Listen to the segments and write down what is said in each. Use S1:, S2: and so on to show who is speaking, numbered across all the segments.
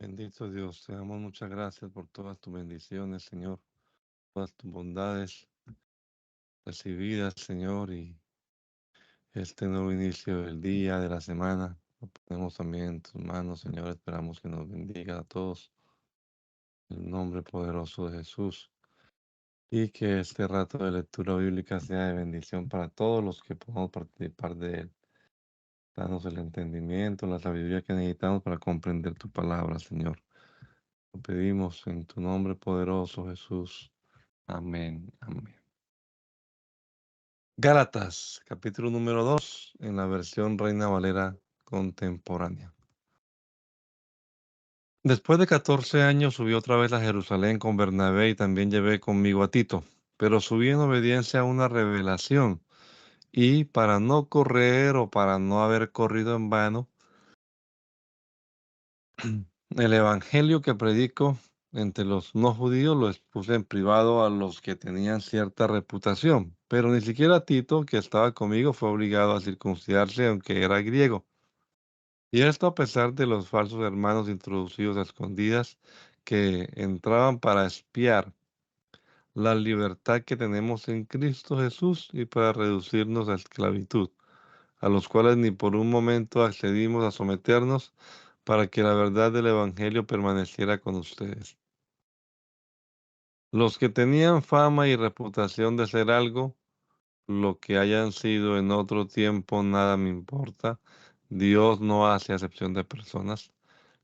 S1: Bendito Dios, te damos muchas gracias por todas tus bendiciones, Señor, todas tus bondades recibidas, Señor, y este nuevo inicio del día, de la semana. Lo ponemos también en tus manos, Señor. Esperamos que nos bendiga a todos en el nombre poderoso de Jesús y que este rato de lectura bíblica sea de bendición para todos los que podamos participar de él. Danos el entendimiento, la sabiduría que necesitamos para comprender tu palabra, Señor. Lo pedimos en tu nombre poderoso, Jesús. Amén. Amén. Gálatas, capítulo número 2, en la versión Reina Valera contemporánea. Después de 14 años subí otra vez a Jerusalén con Bernabé y también llevé conmigo a Tito, pero subí en obediencia a una revelación y para no correr o para no haber corrido en vano, el evangelio que predico entre los no judíos lo expuse en privado a los que tenían cierta reputación, pero ni siquiera Tito, que estaba conmigo, fue obligado a circuncidarse aunque era griego. Y esto a pesar de los falsos hermanos introducidos a escondidas que entraban para espiar la libertad que tenemos en Cristo Jesús y para reducirnos a esclavitud, a los cuales ni por un momento accedimos a someternos para que la verdad del Evangelio permaneciera con ustedes. Los que tenían fama y reputación de ser algo, lo que hayan sido en otro tiempo, nada me importa. Dios no hace acepción de personas.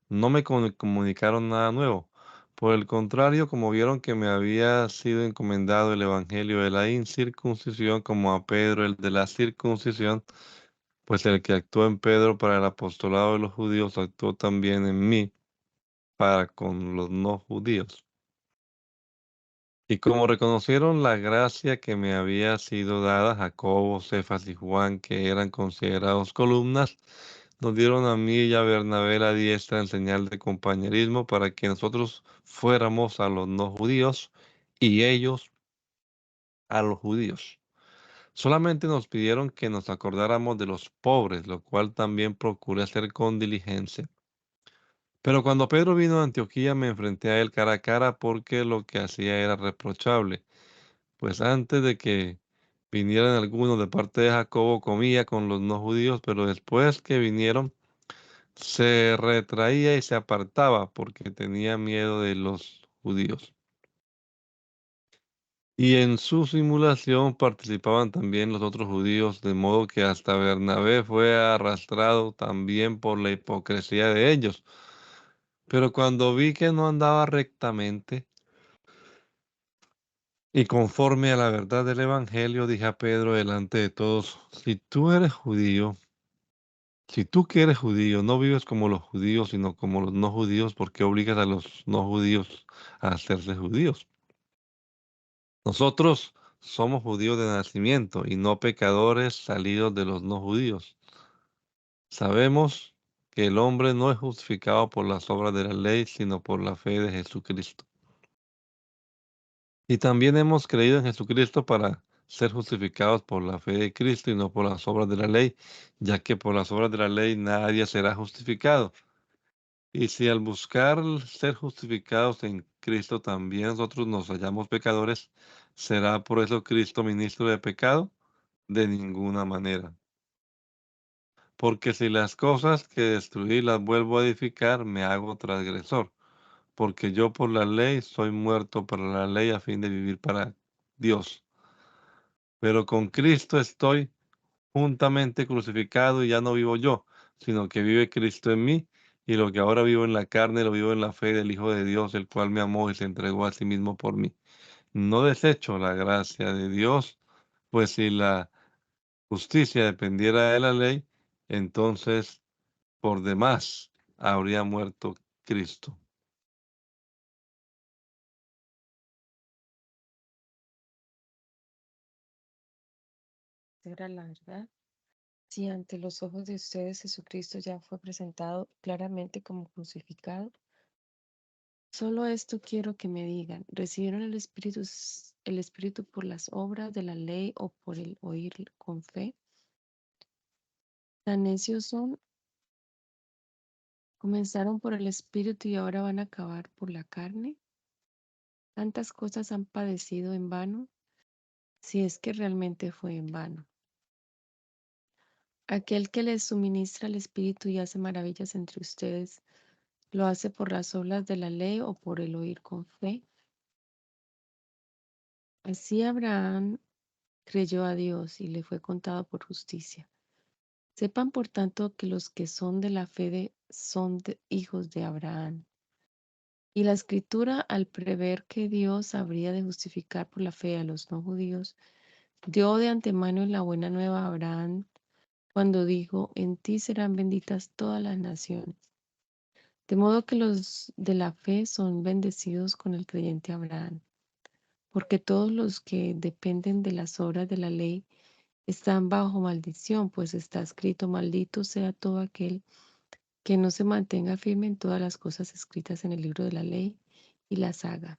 S1: No me comunicaron nada nuevo. Por el contrario, como vieron que me había sido encomendado el evangelio de la incircuncisión, como a Pedro el de la circuncisión, pues el que actuó en Pedro para el apostolado de los judíos actuó también en mí para con los no judíos. Y como reconocieron la gracia que me había sido dada, Jacobo, Cefas y Juan, que eran considerados columnas, nos dieron a mí y a Bernabé la diestra en señal de compañerismo para que nosotros fuéramos a los no judíos y ellos a los judíos. Solamente nos pidieron que nos acordáramos de los pobres, lo cual también procuré hacer con diligencia. Pero cuando Pedro vino a Antioquía me enfrenté a él cara a cara porque lo que hacía era reprochable. Pues antes de que vinieran algunos de parte de Jacobo, comía con los no judíos, pero después que vinieron, se retraía y se apartaba porque tenía miedo de los judíos. Y en su simulación participaban también los otros judíos, de modo que hasta Bernabé fue arrastrado también por la hipocresía de ellos. Pero cuando vi que no andaba rectamente, y conforme a la verdad del Evangelio, dije a Pedro delante de todos, si tú eres judío, si tú que eres judío, no vives como los judíos, sino como los no judíos, ¿por qué obligas a los no judíos a hacerse judíos? Nosotros somos judíos de nacimiento y no pecadores salidos de los no judíos. Sabemos que el hombre no es justificado por las obras de la ley, sino por la fe de Jesucristo. Y también hemos creído en Jesucristo para ser justificados por la fe de Cristo y no por las obras de la ley, ya que por las obras de la ley nadie será justificado. Y si al buscar ser justificados en Cristo también nosotros nos hallamos pecadores, ¿será por eso Cristo ministro de pecado? De ninguna manera. Porque si las cosas que destruí las vuelvo a edificar, me hago transgresor. Porque yo por la ley soy muerto para la ley a fin de vivir para Dios. Pero con Cristo estoy juntamente crucificado y ya no vivo yo, sino que vive Cristo en mí. Y lo que ahora vivo en la carne, lo vivo en la fe del Hijo de Dios, el cual me amó y se entregó a sí mismo por mí. No desecho la gracia de Dios, pues si la justicia dependiera de la ley, entonces por demás habría muerto Cristo.
S2: Era la verdad. Si ante los ojos de ustedes Jesucristo ya fue presentado claramente como crucificado, solo esto quiero que me digan, ¿recibieron el Espíritu por las obras de la ley o por el oír con fe? Tan necios son Comenzaron por el espíritu y ahora van a acabar por la carne. Tantas cosas han padecido en vano, si es que realmente fue en vano. Aquel que les suministra el espíritu y hace maravillas entre ustedes, ¿lo hace por las obras de la ley o por el oír con fe? Así Abraham creyó a Dios y le fue contado por justicia. Sepan por tanto que los que son de la fe son hijos de Abraham. Y la escritura, al prever que Dios habría de justificar por la fe a los no judíos, dio de antemano la buena nueva a Abraham cuando dijo, en ti serán benditas todas las naciones. De modo que los de la fe son bendecidos con el creyente Abraham, porque todos los que dependen de las obras de la ley están bajo maldición, pues está escrito, maldito sea todo aquel que no se mantenga firme en todas las cosas escritas en el libro de la ley y las haga.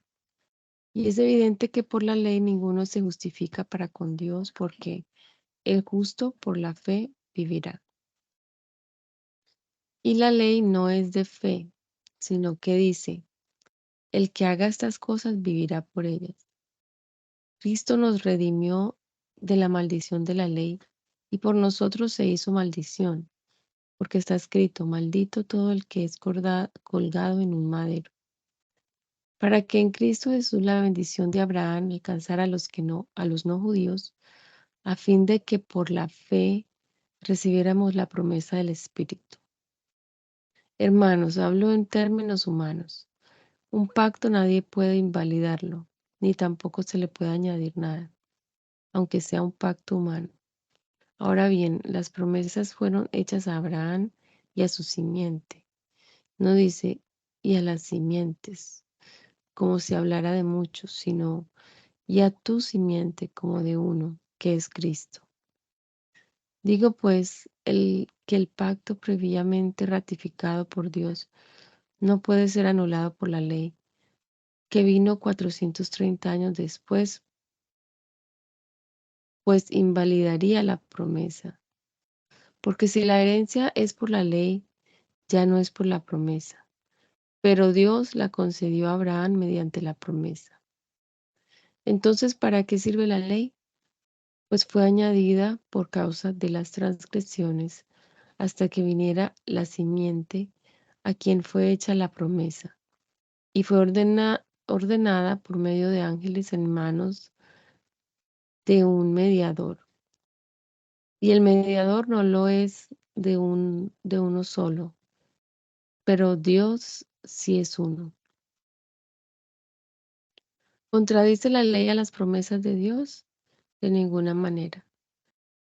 S2: Y es evidente que por la ley ninguno se justifica para con Dios, porque el justo por la fe vivirá. Y la ley no es de fe, sino que dice, el que haga estas cosas vivirá por ellas. Cristo nos redimió de la maldición de la ley y por nosotros se hizo maldición, porque está escrito, maldito todo el que es colgado en un madero, para que en Cristo Jesús la bendición de Abraham alcanzara a los no judíos, a fin de que por la fe recibiéramos la promesa del Espíritu. Hermanos, hablo en términos humanos. Un pacto nadie puede invalidarlo, ni tampoco se le puede añadir nada, aunque sea un pacto humano. Ahora bien, las promesas fueron hechas a Abraham y a su simiente. No dice y a las simientes, como si hablara de muchos, sino y a tu simiente como de uno, que es Cristo. Digo pues que el pacto previamente ratificado por Dios no puede ser anulado por la ley, que vino 430 años después, pues invalidaría la promesa. Porque si la herencia es por la ley, ya no es por la promesa, pero Dios la concedió a Abraham mediante la promesa. Entonces, ¿para qué sirve la ley? Pues fue añadida por causa de las transgresiones hasta que viniera la simiente a quien fue hecha la promesa, y fue ordenada por medio de ángeles en manos de un mediador. Y el mediador no lo es de uno solo, pero Dios sí es uno. ¿Contradice la ley a las promesas de Dios? De ninguna manera.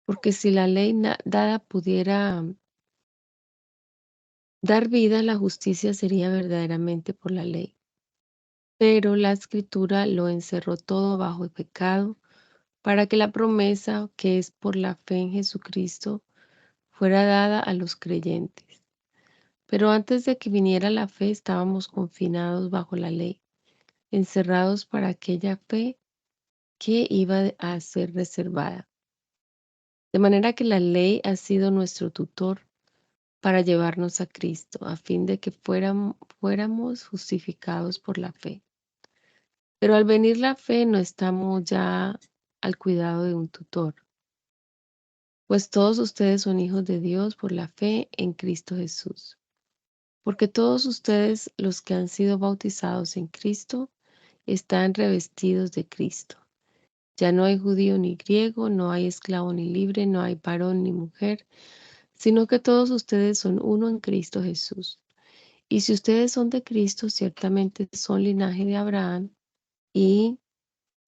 S2: Porque si la ley dada pudiera dar vida, la justicia sería verdaderamente por la ley. Pero la escritura lo encerró todo bajo el pecado, para que la promesa, que es por la fe en Jesucristo, fuera dada a los creyentes. Pero antes de que viniera la fe, estábamos confinados bajo la ley, encerrados para aquella fe que iba a ser reservada. De manera que la ley ha sido nuestro tutor para llevarnos a Cristo, a fin de que fuéramos justificados por la fe. Pero al venir la fe no estamos ya al cuidado de un tutor, pues todos ustedes son hijos de Dios por la fe en Cristo Jesús. Porque todos ustedes, los que han sido bautizados en Cristo, están revestidos de Cristo. Ya no hay judío ni griego, no hay esclavo ni libre, no hay varón ni mujer, sino que todos ustedes son uno en Cristo Jesús. Y si ustedes son de Cristo, ciertamente son linaje de Abraham y,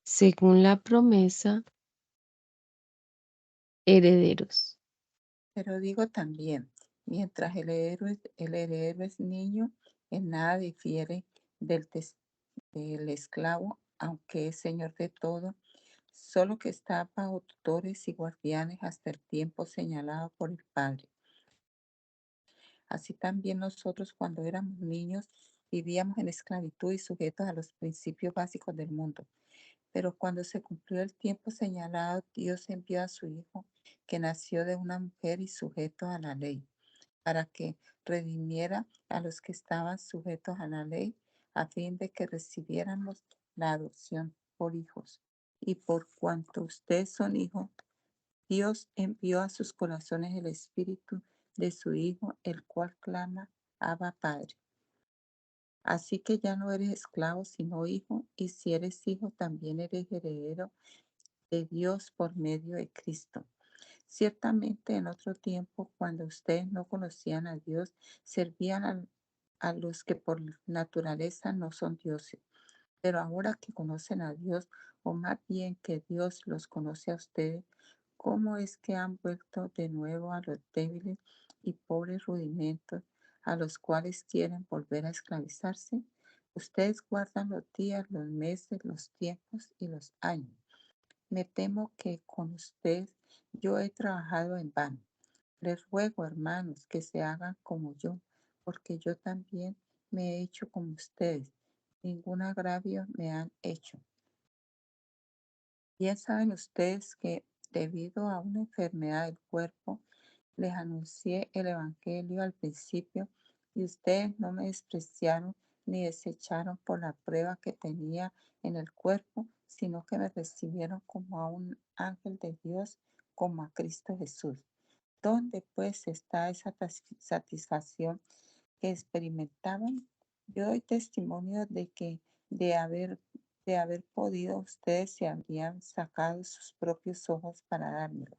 S2: según la promesa, herederos.
S3: Pero digo también, mientras el heredero es niño, en nada difiere del esclavo, aunque es señor de todo, solo que está bajo tutores y guardianes hasta el tiempo señalado por el Padre. Así también nosotros cuando éramos niños vivíamos en esclavitud y sujetos a los principios básicos del mundo. Pero cuando se cumplió el tiempo señalado, Dios envió a su Hijo, que nació de una mujer y sujeto a la ley. para que redimiera a los que estaban sujetos a la ley, a fin de que recibiéramos la adopción por hijos. Y por cuanto ustedes son hijos, Dios envió a sus corazones el espíritu de su Hijo, el cual clama, Abba Padre. Así que ya no eres esclavo, sino hijo, y si eres hijo, también eres heredero de Dios por medio de Cristo. Ciertamente en otro tiempo, cuando ustedes no conocían a Dios, servían a los que por naturaleza no son dioses. Pero ahora que conocen a Dios, o más bien que Dios los conoce a ustedes, ¿cómo es que han vuelto de nuevo a los débiles y pobres rudimentos a los cuales quieren volver a esclavizarse? Ustedes guardan los días, los meses, los tiempos y los años. Me temo que con ustedes yo he trabajado en vano. Les ruego, hermanos, que se hagan como yo, porque yo también me he hecho como ustedes. Ningún agravio me han hecho. Bien saben ustedes que debido a una enfermedad del cuerpo, les anuncié el Evangelio al principio y ustedes no me despreciaron ni desecharon por la prueba que tenía en el cuerpo, sino que me recibieron como a un ángel de Dios, como a Cristo Jesús. ¿Dónde pues está esa satisfacción que experimentaban? Yo doy testimonio de que de haber, de haber podido ustedes se habrían sacado sus propios ojos para dármelo.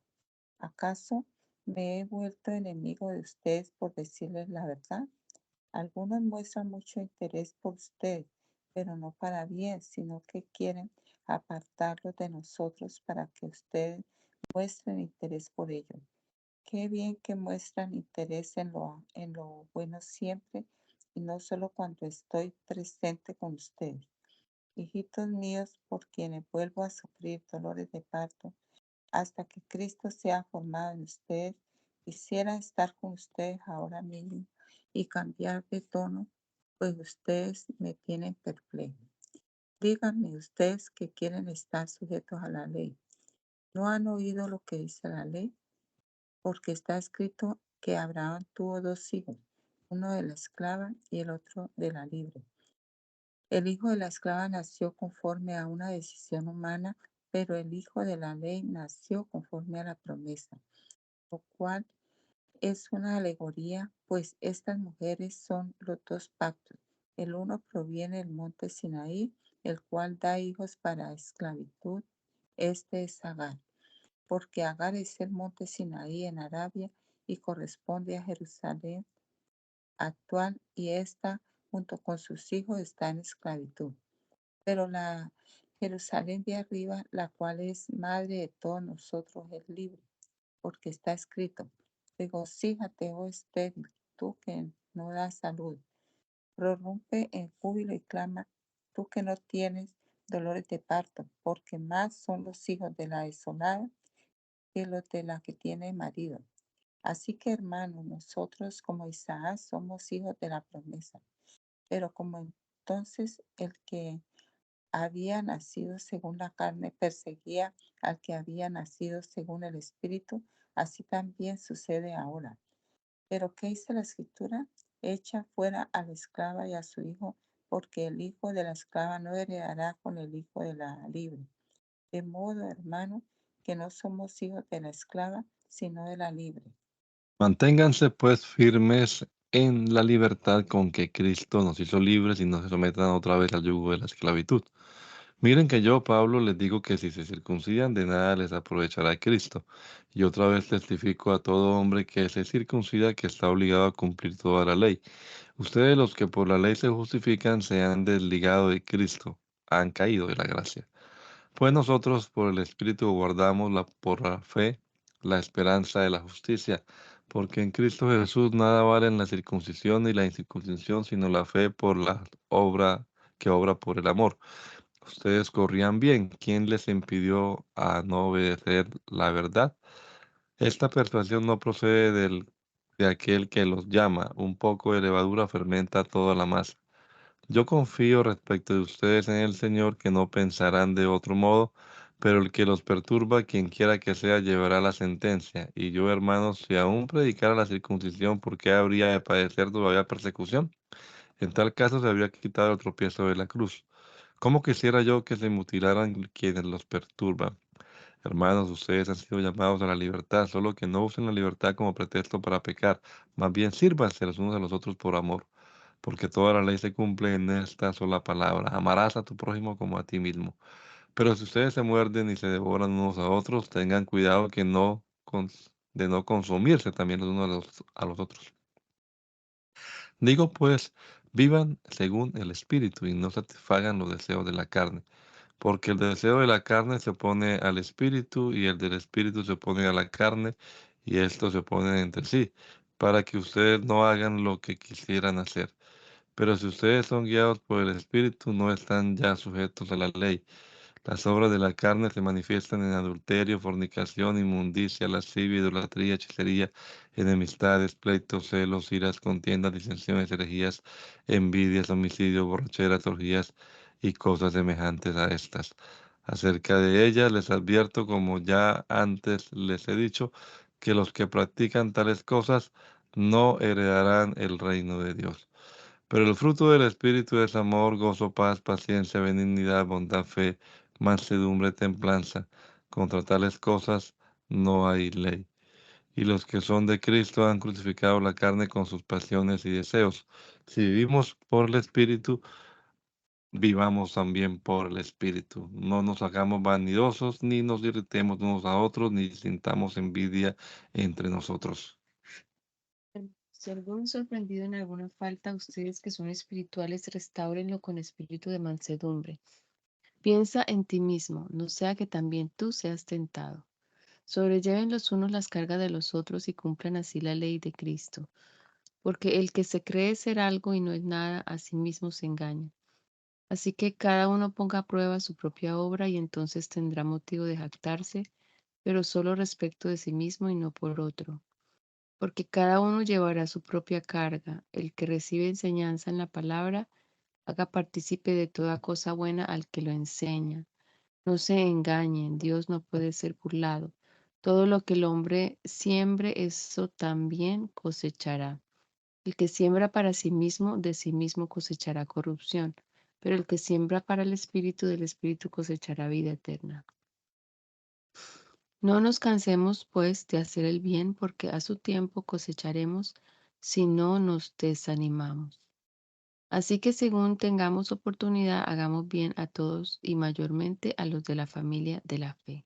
S3: ¿Acaso me he vuelto enemigo de ustedes por decirles la verdad? Algunos muestran mucho interés por ustedes, pero no para bien, sino que quieren apartarlos de nosotros para que ustedes muestren interés por ellos. Qué bien que muestran interés en lo bueno siempre y no solo cuando estoy presente con ustedes. Hijitos míos, por quienes vuelvo a sufrir dolores de parto, hasta que Cristo sea formado en ustedes, quisiera estar con ustedes ahora mismo y cambiar de tono, pues ustedes me tienen perplejo. Díganme ustedes que quieren estar sujetos a la ley. ¿No han oído lo que dice la ley? Porque está escrito que Abraham tuvo dos hijos, uno de la esclava y el otro de la libre. El hijo de la esclava nació conforme a una decisión humana, pero el hijo de la ley nació conforme a la promesa, lo cual es una alegoría, pues estas mujeres son los dos pactos. El uno proviene del monte Sinaí, el cual da hijos para esclavitud. Este es Agar, porque Agar es el monte Sinaí en Arabia y corresponde a Jerusalén actual, y ésta, junto con sus hijos, está en esclavitud. Pero la Jerusalén de arriba, la cual es madre de todos nosotros, es libre, porque está escrito: regocíjate, oh estéril, tú que no das salud, prorrumpe en júbilo y clama, tú que no tienes dolores de parto, porque más son los hijos de la desolada que los de la que tiene marido. Así que, hermanos, nosotros como Isaac somos hijos de la promesa, pero como entonces el que había nacido según la carne perseguía al que había nacido según el Espíritu, así también sucede ahora. Pero ¿qué dice la Escritura? Echa fuera a la esclava y a su hijo, porque el hijo de la esclava no heredará con el hijo de la libre. De modo, hermano, que no somos hijos de la esclava, sino de la libre.
S1: Manténganse pues firmes en la libertad con que Cristo nos hizo libres y no se sometan otra vez al yugo de la esclavitud. Miren que yo, Pablo, les digo que si se circuncidan, de nada les aprovechará Cristo. Y otra vez testifico a todo hombre que se circuncida que está obligado a cumplir toda la ley. Ustedes los que por la ley se justifican se han desligado de Cristo, han caído de la gracia. Pues nosotros por el Espíritu guardamos por la fe la esperanza de la justicia, porque en Cristo Jesús nada vale la circuncisión ni la incircuncisión, sino la fe por la obra que obra por el amor. Ustedes corrían bien. ¿Quién les impidió a no obedecer la verdad? Esta persuasión no procede de aquel que los llama. Un poco de levadura fermenta toda la masa. Yo confío respecto de ustedes en el Señor que no pensarán de otro modo, pero el que los perturba, quien quiera que sea, llevará la sentencia. Y yo, hermanos, si aún predicara la circuncisión, ¿por qué habría de padecer todavía persecución? En tal caso se habría quitado el tropiezo de la cruz. ¿Cómo quisiera yo que se mutilaran quienes los perturban? Hermanos, ustedes han sido llamados a la libertad, solo que no usen la libertad como pretexto para pecar. Más bien sírvanse los unos a los otros por amor, porque toda la ley se cumple en esta sola palabra. Amarás a tu prójimo como a ti mismo. Pero si ustedes se muerden y se devoran unos a otros, tengan cuidado de no consumirse también los unos a los otros. Digo pues, vivan según el Espíritu y no satisfagan los deseos de la carne, porque el deseo de la carne se opone al Espíritu y el del Espíritu se opone a la carne y estos se oponen entre sí, para que ustedes no hagan lo que quisieran hacer. Pero si ustedes son guiados por el Espíritu, no están ya sujetos a la ley. Las obras de la carne se manifiestan en adulterio, fornicación, inmundicia, lascivia, idolatría, hechicería, enemistades, pleitos, celos, iras, contiendas, disensiones, herejías, envidias, homicidios, borracheras, orgías y cosas semejantes a estas. Acerca de ellas les advierto, como ya antes les he dicho, que los que practican tales cosas no heredarán el reino de Dios. Pero el fruto del Espíritu es amor, gozo, paz, paciencia, benignidad, bondad, fe, mansedumbre, templanza. Contra tales cosas no hay ley. Y los que son de Cristo han crucificado la carne con sus pasiones y deseos. Si vivimos por el Espíritu, vivamos también por el Espíritu. No nos hagamos vanidosos, ni nos irritemos unos a otros, ni sintamos envidia entre nosotros.
S2: Si alguno sorprendido en alguna falta, ustedes que son espirituales, restáurenlo con espíritu de mansedumbre. Piensa en ti mismo, no sea que también tú seas tentado. Sobrelleven los unos las cargas de los otros y cumplan así la ley de Cristo. Porque el que se cree ser algo y no es nada, a sí mismo se engaña. Así que cada uno ponga a prueba su propia obra y entonces tendrá motivo de jactarse, pero solo respecto de sí mismo y no por otro. Porque cada uno llevará su propia carga. El que recibe enseñanza en la palabra, haga partícipe de toda cosa buena al que lo enseña. No se engañen, Dios no puede ser burlado. Todo lo que el hombre siembre, eso también cosechará. El que siembra para sí mismo, de sí mismo cosechará corrupción, pero el que siembra para el Espíritu, del Espíritu cosechará vida eterna. No nos cansemos, pues, de hacer el bien, porque a su tiempo cosecharemos si no nos desanimamos. Así que según tengamos oportunidad, hagamos bien a todos y mayormente a los de la familia de la fe.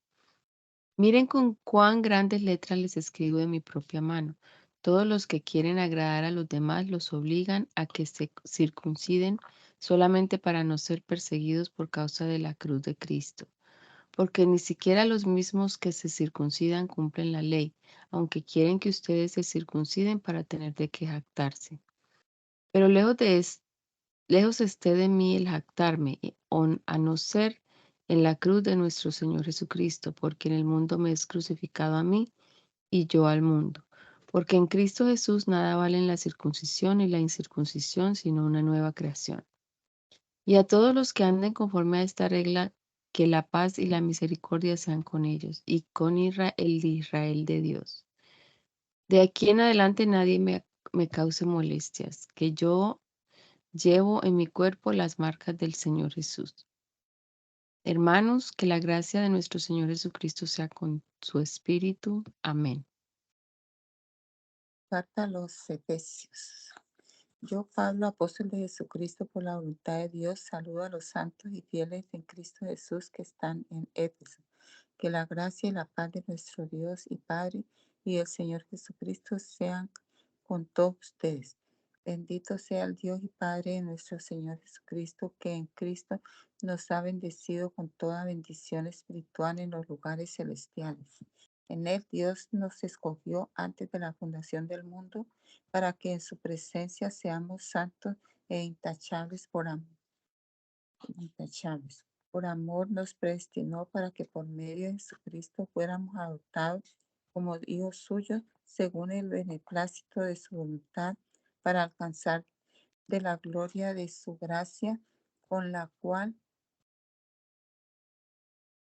S2: Miren con cuán grandes letras les escribo de mi propia mano. Todos los que quieren agradar a los demás los obligan a que se circunciden solamente para no ser perseguidos por causa de la cruz de Cristo. Porque ni siquiera los mismos que se circuncidan cumplen la ley, aunque quieren que ustedes se circunciden para tener de qué jactarse. Pero lejos esté de mí el jactarme, a no ser en la cruz de nuestro Señor Jesucristo, porque en el mundo me es crucificado a mí y yo al mundo. Porque en Cristo Jesús nada valen la circuncisión y la incircuncisión, sino una nueva creación. Y a todos los que anden conforme a esta regla, que la paz y la misericordia sean con ellos y con Israel, el Israel de Dios. De aquí en adelante nadie me cause molestias, que yo llevo en mi cuerpo las marcas del Señor Jesús. Hermanos, que la gracia de nuestro Señor Jesucristo sea con su espíritu. Amén.
S3: Carta a los Efesios. Yo, Pablo, apóstol de Jesucristo, por la voluntad de Dios, saludo a los santos y fieles en Cristo Jesús que están en Éfeso. Que la gracia y la paz de nuestro Dios y Padre y el Señor Jesucristo sean con todos ustedes. Bendito sea el Dios y Padre de nuestro Señor Jesucristo, que en Cristo nos ha bendecido con toda bendición espiritual en los lugares celestiales. En él Dios nos escogió antes de la fundación del mundo para que en su presencia seamos santos e intachables por amor. Intachables. Por amor nos predestinó para que por medio de Jesucristo fuéramos adoptados como hijos suyos según el beneplácito de su voluntad para alcanzar de la gloria de su gracia con la cual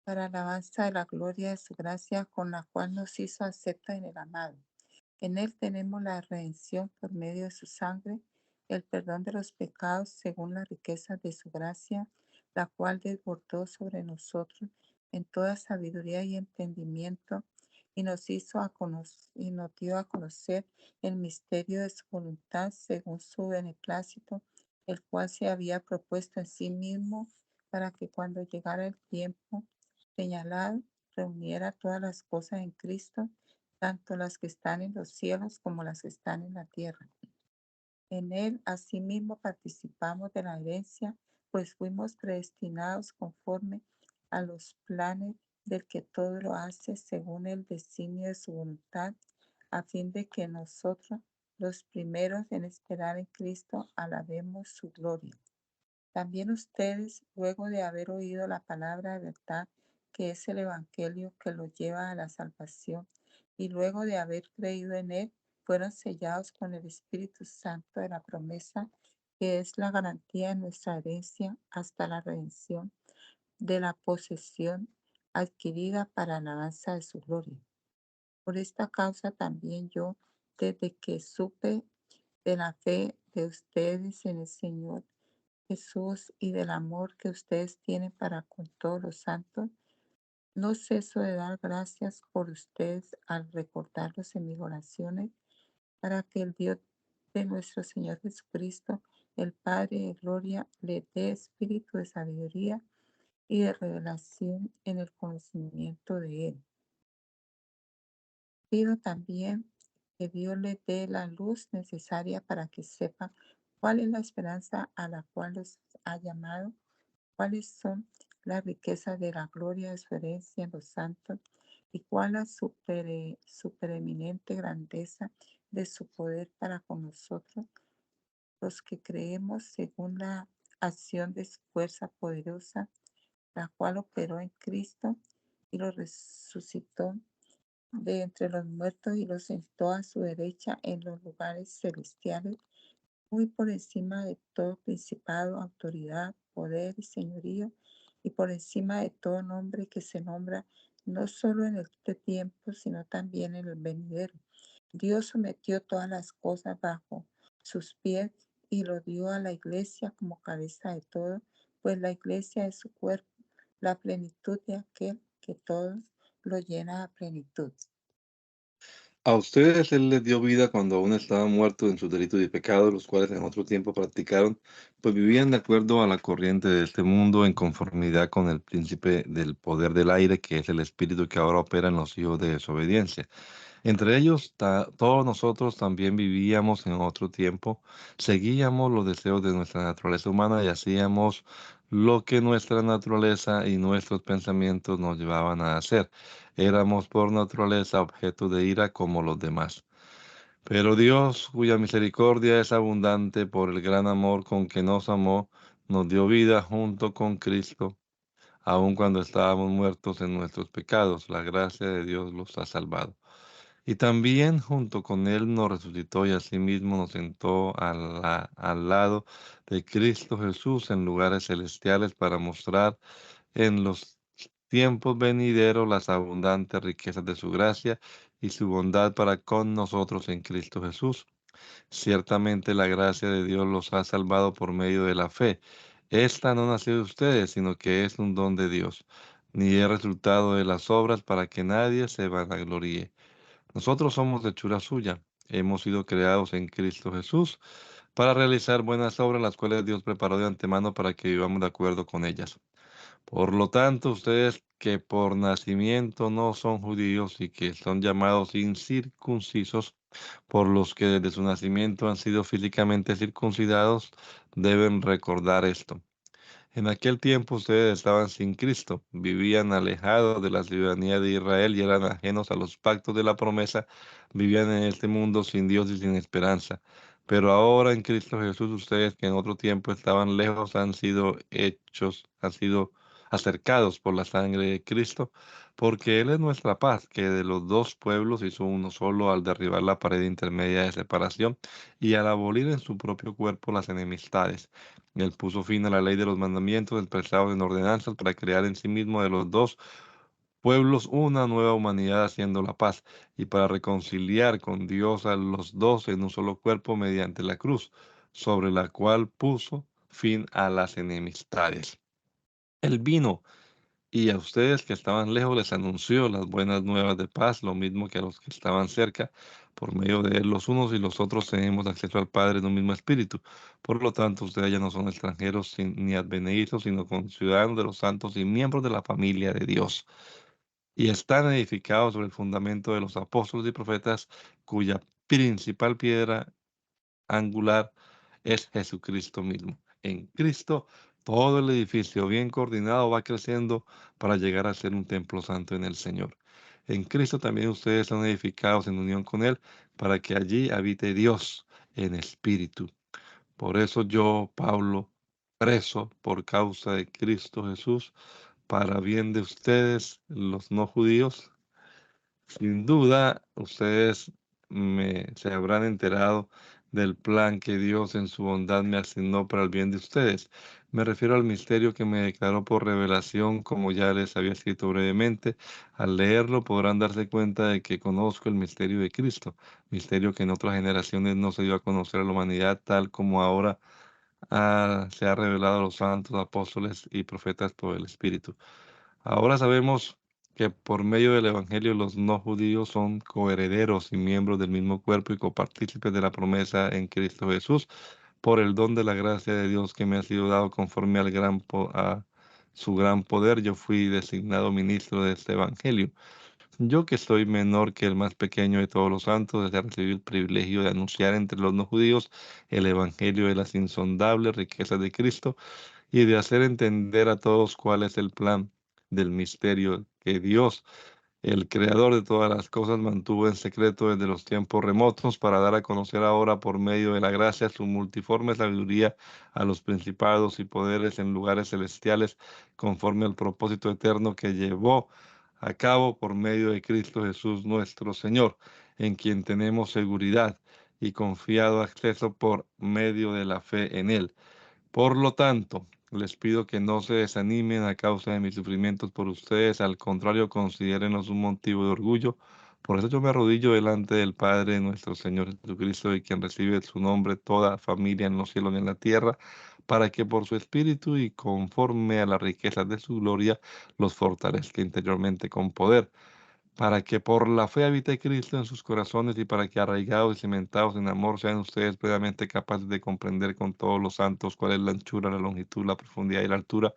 S3: para alabanza de la gloria de su gracia, con la cual nos hizo acepta en el amado. En él tenemos la redención por medio de su sangre, el perdón de los pecados según la riqueza de su gracia, la cual desbordó sobre nosotros en toda sabiduría y entendimiento, y nos hizo y nos dio a conocer el misterio de su voluntad según su beneplácito, el cual se había propuesto en sí mismo para que cuando llegara el tiempo señalado, reuniera todas las cosas en Cristo, tanto las que están en los cielos como las que están en la tierra. En él asimismo participamos de la herencia, pues fuimos predestinados conforme a los planes del que todo lo hace según el designio de su voluntad, a fin de que nosotros, los primeros en esperar en Cristo, alabemos su gloria. También ustedes, luego de haber oído la palabra de verdad, que es el Evangelio que los lleva a la salvación, y luego de haber creído en él, fueron sellados con el Espíritu Santo de la promesa, que es la garantía de nuestra herencia hasta la redención de la posesión adquirida para alabanza de su gloria. Por esta causa también yo, desde que supe de la fe de ustedes en el Señor Jesús y del amor que ustedes tienen para con todos los santos, no ceso de dar gracias por ustedes al recordarlos en mis oraciones, para que el Dios de nuestro Señor Jesucristo, el Padre de gloria, le dé espíritu de sabiduría y de revelación en el conocimiento de Él. Pido también que Dios le dé la luz necesaria para que sepan cuál es la esperanza a la cual los ha llamado, cuáles son las riquezas de la gloria de su herencia en los santos y cuál la supereminente grandeza de su poder para con nosotros, los que creemos según la acción de su fuerza poderosa, la cual operó en Cristo y lo resucitó de entre los muertos y lo sentó a su derecha en los lugares celestiales, muy por encima de todo principado, autoridad, poder y señorío, y por encima de todo nombre que se nombra, no solo en este tiempo, sino también en el venidero. Dios sometió todas las cosas bajo sus pies y lo dio a la iglesia como cabeza de todo, pues la iglesia es su cuerpo, la plenitud de aquel que todos lo llena a plenitud.
S1: A ustedes Él les dio vida cuando aún estaban muertos en sus delitos y pecados, los cuales en otro tiempo practicaron, pues vivían de acuerdo a la corriente de este mundo, en conformidad con el príncipe del poder del aire, que es el espíritu que ahora opera en los hijos de desobediencia. Entre ellos, todos nosotros también vivíamos en otro tiempo, seguíamos los deseos de nuestra naturaleza humana y hacíamos lo que nuestra naturaleza y nuestros pensamientos nos llevaban a hacer. Éramos por naturaleza objeto de ira como los demás. Pero Dios, cuya misericordia es abundante por el gran amor con que nos amó, nos dio vida junto con Cristo, aun cuando estábamos muertos en nuestros pecados. La gracia de Dios los ha salvado. Y también junto con Él nos resucitó y asimismo nos sentó al lado de Cristo Jesús en lugares celestiales para mostrar en los tiempos venideros las abundantes riquezas de su gracia y su bondad para con nosotros en Cristo Jesús. Ciertamente la gracia de Dios los ha salvado por medio de la fe. Esta no nació de ustedes, sino que es un don de Dios, ni es resultado de las obras para que nadie se vanagloríe. Nosotros somos hechura suya. Hemos sido creados en Cristo Jesús para realizar buenas obras, las cuales Dios preparó de antemano para que vivamos de acuerdo con ellas. Por lo tanto, ustedes que por nacimiento no son judíos y que son llamados incircuncisos, por los que desde su nacimiento han sido físicamente circuncidados, deben recordar esto. En aquel tiempo ustedes estaban sin Cristo, vivían alejados de la ciudadanía de Israel y eran ajenos a los pactos de la promesa, vivían en este mundo sin Dios y sin esperanza. Pero ahora en Cristo Jesús ustedes que en otro tiempo estaban lejos han sido acercados por la sangre de Cristo, porque Él es nuestra paz, que de los dos pueblos hizo uno solo al derribar la pared intermedia de separación y al abolir en su propio cuerpo las enemistades. Él puso fin a la ley de los mandamientos expresados en ordenanzas para crear en sí mismo de los dos pueblos una nueva humanidad haciendo la paz y para reconciliar con Dios a los dos en un solo cuerpo mediante la cruz, sobre la cual puso fin a las enemistades. Él vino y a ustedes que estaban lejos les anunció las buenas nuevas de paz, lo mismo que a los que estaban cerca. Por medio de él, los unos y los otros tenemos acceso al Padre en un mismo espíritu. Por lo tanto, ustedes ya no son extranjeros ni advenedizos, sino conciudadanos de los santos y miembros de la familia de Dios. Y están edificados sobre el fundamento de los apóstoles y profetas, cuya principal piedra angular es Jesucristo mismo. En Cristo, todo el edificio bien coordinado va creciendo para llegar a ser un templo santo en el Señor. En Cristo también ustedes son edificados en unión con Él para que allí habite Dios en espíritu. Por eso yo, Pablo, preso por causa de Cristo Jesús, para bien de ustedes, los no judíos, sin duda, ustedes se habrán enterado del plan que Dios en su bondad me asignó para el bien de ustedes. Me refiero al misterio que me declaró por revelación, como ya les había escrito brevemente. Al leerlo podrán darse cuenta de que conozco el misterio de Cristo, misterio que en otras generaciones no se dio a conocer a la humanidad tal como ahora se ha revelado a los santos, apóstoles y profetas por el Espíritu. Ahora sabemos que por medio del Evangelio los no judíos son coherederos y miembros del mismo cuerpo y copartícipes de la promesa en Cristo Jesús por el don de la gracia de Dios que me ha sido dado conforme a su gran poder. Yo fui designado ministro de este Evangelio. Yo que soy menor que el más pequeño de todos los santos, desde recibir el privilegio de anunciar entre los no judíos el Evangelio de las insondables riquezas de Cristo y de hacer entender a todos cuál es el plan del misterio que Dios, el creador de todas las cosas, mantuvo en secreto desde los tiempos remotos para dar a conocer ahora por medio de la gracia su multiforme sabiduría a los principados y poderes en lugares celestiales conforme al propósito eterno que llevó a cabo por medio de Cristo Jesús nuestro Señor, en quien tenemos seguridad y confiado acceso por medio de la fe en Él. Por lo tanto, les pido que no se desanimen a causa de mis sufrimientos por ustedes, al contrario, considérenlos un motivo de orgullo. Por eso yo me arrodillo delante del Padre de nuestro Señor Jesucristo, de quien recibe su nombre toda familia en los cielos y en la tierra, para que por su Espíritu y conforme a las riquezas de su gloria los fortalezca interiormente con poder, para que por la fe habite Cristo en sus corazones y para que arraigados y cimentados en amor sean ustedes plenamente capaces de comprender con todos los santos cuál es la anchura, la longitud, la profundidad y la altura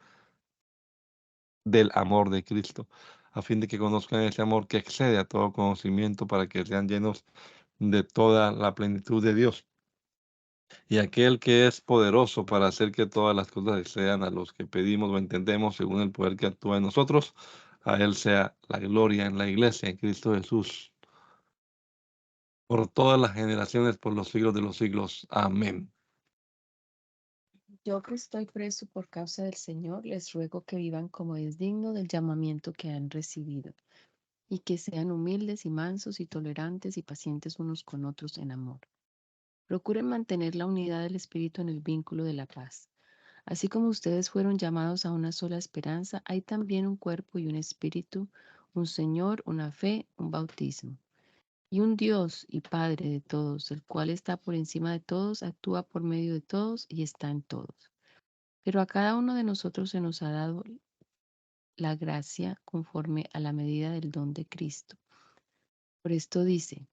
S1: del amor de Cristo, a fin de que conozcan ese amor que excede a todo conocimiento para que sean llenos de toda la plenitud de Dios. Y aquel que es poderoso para hacer que todas las cosas excedan a los que pedimos o entendemos según el poder que actúa en nosotros, a Él sea la gloria en la iglesia, en Cristo Jesús por todas las generaciones, por los siglos de los siglos. Amén.
S2: Yo que estoy preso por causa del Señor, les ruego que vivan como es digno del llamamiento que han recibido, y que sean humildes y mansos y tolerantes y pacientes unos con otros en amor. Procuren mantener la unidad del Espíritu en el vínculo de la paz. Así como ustedes fueron llamados a una sola esperanza, hay también un cuerpo y un espíritu, un Señor, una fe, un bautismo. Y un Dios y Padre de todos, el cual está por encima de todos, actúa por medio de todos y está en todos. Pero a cada uno de nosotros se nos ha dado la gracia conforme a la medida del don de Cristo. Por esto dice,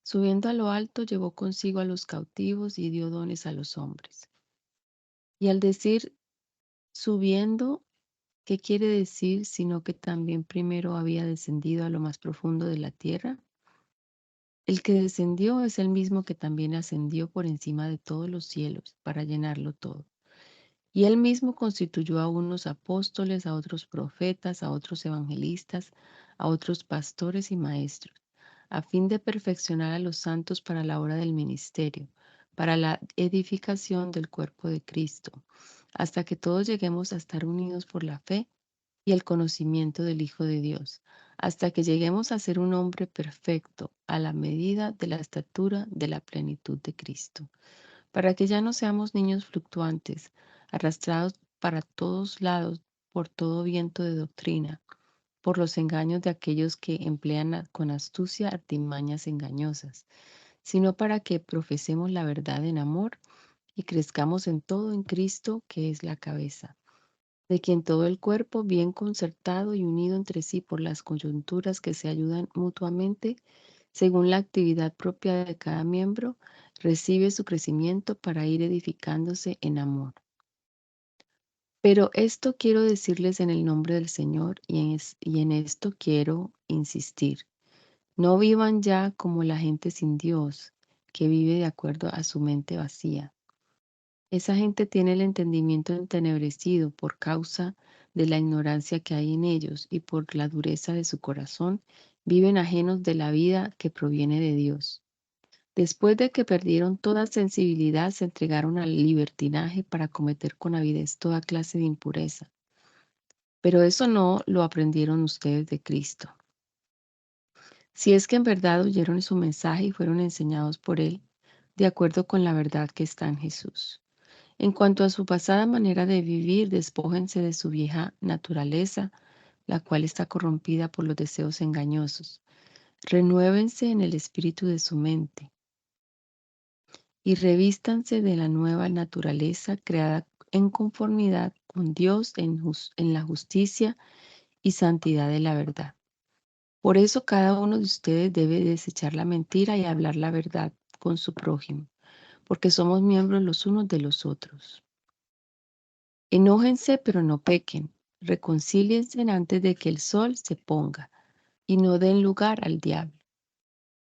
S2: subiendo a lo alto, llevó consigo a los cautivos y dio dones a los hombres. Y al decir subiendo, ¿qué quiere decir? Sino que también primero había descendido a lo más profundo de la tierra. El que descendió es el mismo que también ascendió por encima de todos los cielos para llenarlo todo. Y él mismo constituyó a unos apóstoles, a otros profetas, a otros evangelistas, a otros pastores y maestros, a fin de perfeccionar a los santos para la obra del ministerio, para la edificación del cuerpo de Cristo, hasta que todos lleguemos a estar unidos por la fe y el conocimiento del Hijo de Dios, hasta que lleguemos a ser un hombre perfecto, a la medida de la estatura de la plenitud de Cristo, para que ya no seamos niños fluctuantes, arrastrados para todos lados por todo viento de doctrina, por los engaños de aquellos que emplean con astucia artimañas engañosas, sino para que profesemos la verdad en amor y crezcamos en todo en Cristo, que es la cabeza, de quien todo el cuerpo, bien concertado y unido entre sí por las coyunturas que se ayudan mutuamente, según la actividad propia de cada miembro, recibe su crecimiento para ir edificándose en amor. Pero esto quiero decirles en el nombre del Señor y en esto quiero insistir. No vivan ya como la gente sin Dios, que vive de acuerdo a su mente vacía. Esa gente tiene el entendimiento entenebrecido por causa de la ignorancia que hay en ellos y por la dureza de su corazón, viven ajenos de la vida que proviene de Dios. Después de que perdieron toda sensibilidad, se entregaron al libertinaje para cometer con avidez toda clase de impureza. Pero eso no lo aprendieron ustedes de Cristo. Si es que en verdad oyeron su mensaje y fueron enseñados por él, de acuerdo con la verdad que está en Jesús. En cuanto a su pasada manera de vivir, despójense de su vieja naturaleza, la cual está corrompida por los deseos engañosos. Renuévense en el espíritu de su mente y revístanse de la nueva naturaleza creada en conformidad con Dios en la justicia y santidad de la verdad. Por eso cada uno de ustedes debe desechar la mentira y hablar la verdad con su prójimo, porque somos miembros los unos de los otros. Enójense, pero no pequen. Reconcíliense antes de que el sol se ponga y no den lugar al diablo.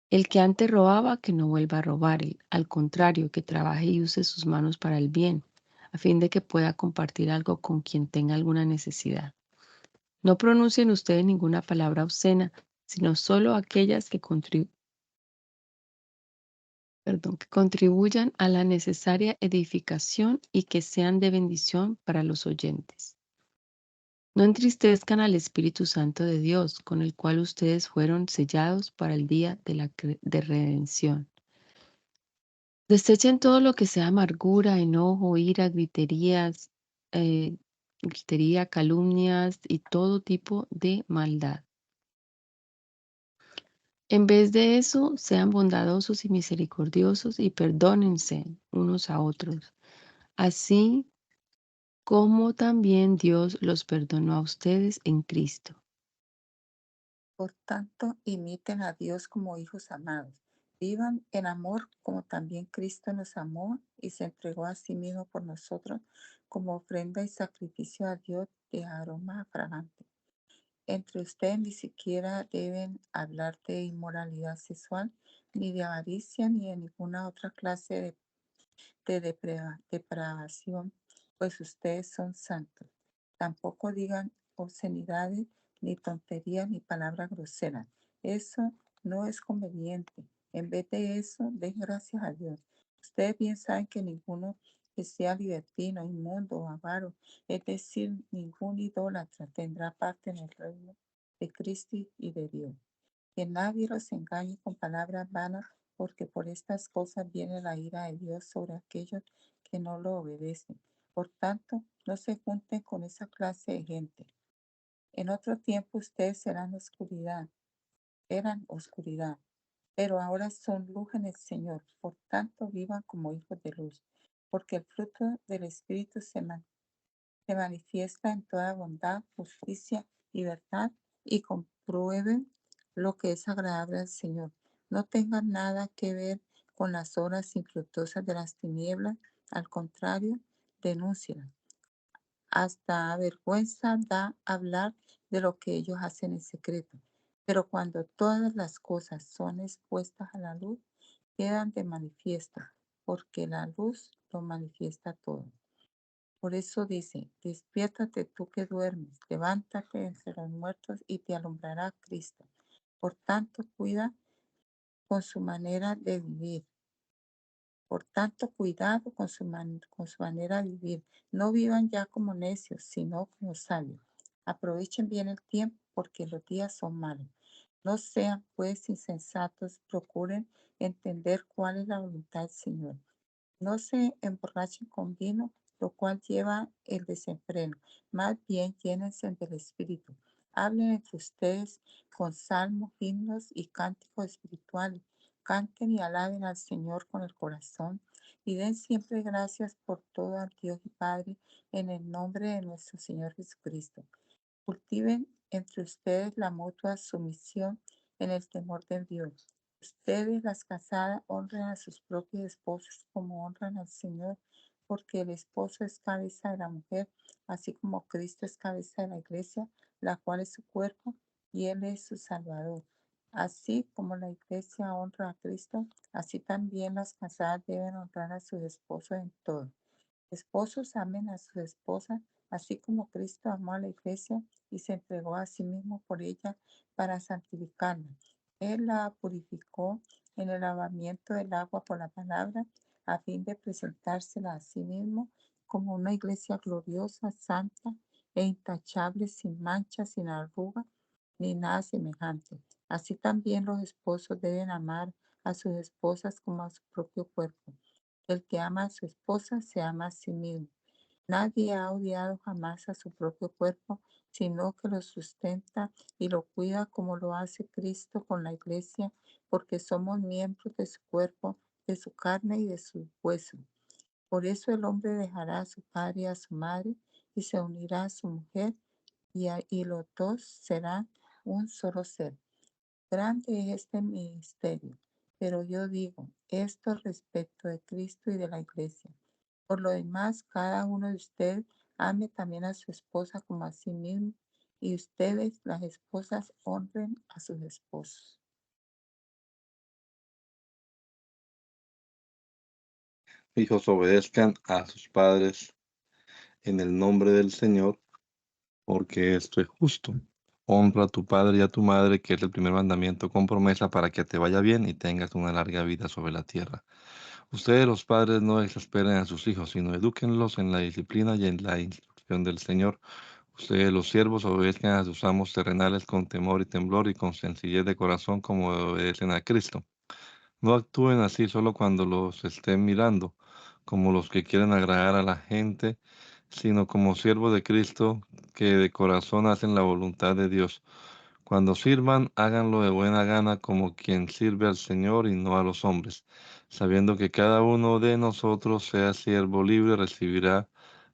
S2: El que antes robaba, que no vuelva a robar. Al contrario, que trabaje y use sus manos para el bien, a fin de que pueda compartir algo con quien tenga alguna necesidad. No pronuncien ustedes ninguna palabra obscena, sino solo aquellas que contribuyan a la necesaria edificación y que sean de bendición para los oyentes. No entristezcan al Espíritu Santo de Dios, con el cual ustedes fueron sellados para el día de redención. Desechen todo lo que sea amargura, enojo, ira, gritería, calumnias y todo tipo de maldad. En vez de eso, sean bondadosos y misericordiosos y perdónense unos a otros, así como también Dios los perdonó a ustedes en Cristo.
S3: Por tanto, imiten a Dios como hijos amados. Vivan en amor como también Cristo nos amó y se entregó a sí mismo por nosotros como ofrenda y sacrificio a Dios de aroma fragante. Entre ustedes ni siquiera deben hablar de inmoralidad sexual, ni de avaricia, ni de ninguna otra clase de depravación, pues ustedes son santos. Tampoco digan obscenidades, ni tonterías, ni palabras groseras. Eso no es conveniente. En vez de eso, den gracias a Dios. Ustedes bien saben que ninguno que sea libertino, inmundo o avaro, es decir, ningún idólatra tendrá parte en el reino de Cristo y de Dios. Que nadie los engañe con palabras vanas, porque por estas cosas viene la ira de Dios sobre aquellos que no lo obedecen. Por tanto, no se junten con esa clase de gente. En otro tiempo ustedes eran oscuridad, pero ahora son luz en el Señor. Por tanto, vivan como hijos de luz, porque el fruto del Espíritu se manifiesta en toda bondad, justicia y verdad, y comprueben lo que es agradable al Señor. No tengan nada que ver con las obras infructuosas de las tinieblas, al contrario, denúncialas. Hasta vergüenza da hablar de lo que ellos hacen en secreto. Pero cuando todas las cosas son expuestas a la luz, quedan de manifiesto, porque la luz lo manifiesta todo. Por eso dice, despiértate tú que duermes, levántate entre los muertos y te alumbrará Cristo. Por tanto, cuida con su manera de vivir. Por tanto, cuidado con con su manera de vivir. No vivan ya como necios, sino como sabios. Aprovechen bien el tiempo porque los días son malos. No sean pues insensatos, procuren entender cuál es la voluntad del Señor. No se emborrachen con vino, lo cual lleva el desenfreno. Más bien llénense del Espíritu. Hablen entre ustedes con salmos, himnos y cánticos espirituales. Canten y alaben al Señor con el corazón y den siempre gracias por todo al Dios y Padre en el nombre de nuestro Señor Jesucristo. Cultiven entre ustedes la mutua sumisión en el temor de Dios. Ustedes, las casadas, honren a sus propios esposos como honran al Señor, porque el esposo es cabeza de la mujer, así como Cristo es cabeza de la iglesia, la cual es su cuerpo, y Él es su Salvador. Así como la iglesia honra a Cristo, así también las casadas deben honrar a sus esposos en todo. Esposos amen a sus esposas, así como Cristo amó a la iglesia y se entregó a sí mismo por ella para santificarla. Él la purificó en el lavamiento del agua por la palabra, a fin de presentársela a sí mismo como una iglesia gloriosa, santa e intachable, sin mancha, sin arruga, ni nada semejante. Así también los esposos deben amar a sus esposas como a su propio cuerpo. El que ama a su esposa se ama a sí mismo. Nadie ha odiado jamás a su propio cuerpo, sino que lo sustenta y lo cuida como lo hace Cristo con la iglesia, porque somos miembros de su cuerpo, de su carne y de su hueso. Por eso el hombre dejará a su padre y a su madre y se unirá a su mujer y los dos serán un solo ser. Grande es este ministerio, pero yo digo esto respecto de Cristo y de la iglesia. Por lo demás, cada uno de ustedes ame también a su esposa como a sí mismo, y ustedes, las esposas, honren a sus esposos.
S1: Hijos, obedezcan a sus padres en el nombre del Señor, porque esto es justo. Honra a tu padre y a tu madre, que es el primer mandamiento con promesa para que te vaya bien y tengas una larga vida sobre la tierra. Ustedes, los padres, no exasperen a sus hijos, sino edúquenlos en la disciplina y en la instrucción del Señor. Ustedes, los siervos, obedezcan a sus amos terrenales con temor y temblor y con sencillez de corazón, como obedecen a Cristo. No actúen así solo cuando los estén mirando, como los que quieren agradar a la gente, sino como siervos de Cristo que de corazón hacen la voluntad de Dios. Cuando sirvan, háganlo de buena gana como quien sirve al Señor y no a los hombres, sabiendo que cada uno de nosotros, sea siervo libre, recibirá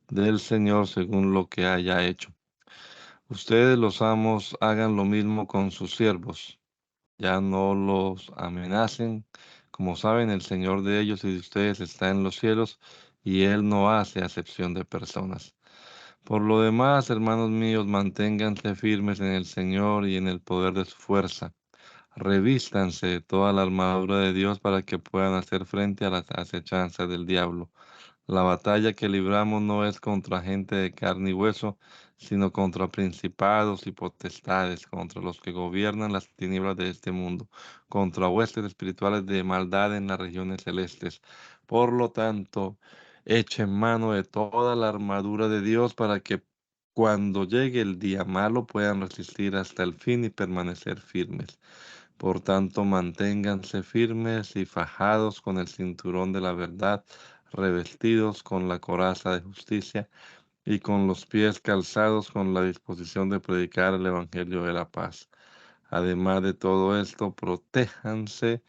S1: del Señor según lo que haya hecho. Ustedes, los amos, hagan lo mismo con sus siervos. Ya no los amenacen. Como saben, el Señor de ellos y de ustedes está en los cielos, y Él no hace acepción de personas. Por lo demás, hermanos míos, manténganse firmes en el Señor y en el poder de su fuerza. Revístanse de toda la armadura de Dios para que puedan hacer frente a las acechanzas del diablo. La batalla que libramos no es contra gente de carne y hueso, sino contra principados y potestades, contra los que gobiernan las tinieblas de este mundo, contra huestes espirituales de maldad en las regiones celestes. Por lo tanto, echen mano de toda la armadura de Dios para que cuando llegue el día malo puedan resistir hasta el fin y permanecer firmes. Por tanto, manténganse firmes y fajados con el cinturón de la verdad, revestidos con la coraza de justicia y con los pies calzados con la disposición de predicar el Evangelio de la paz. Además de todo esto, protéjanse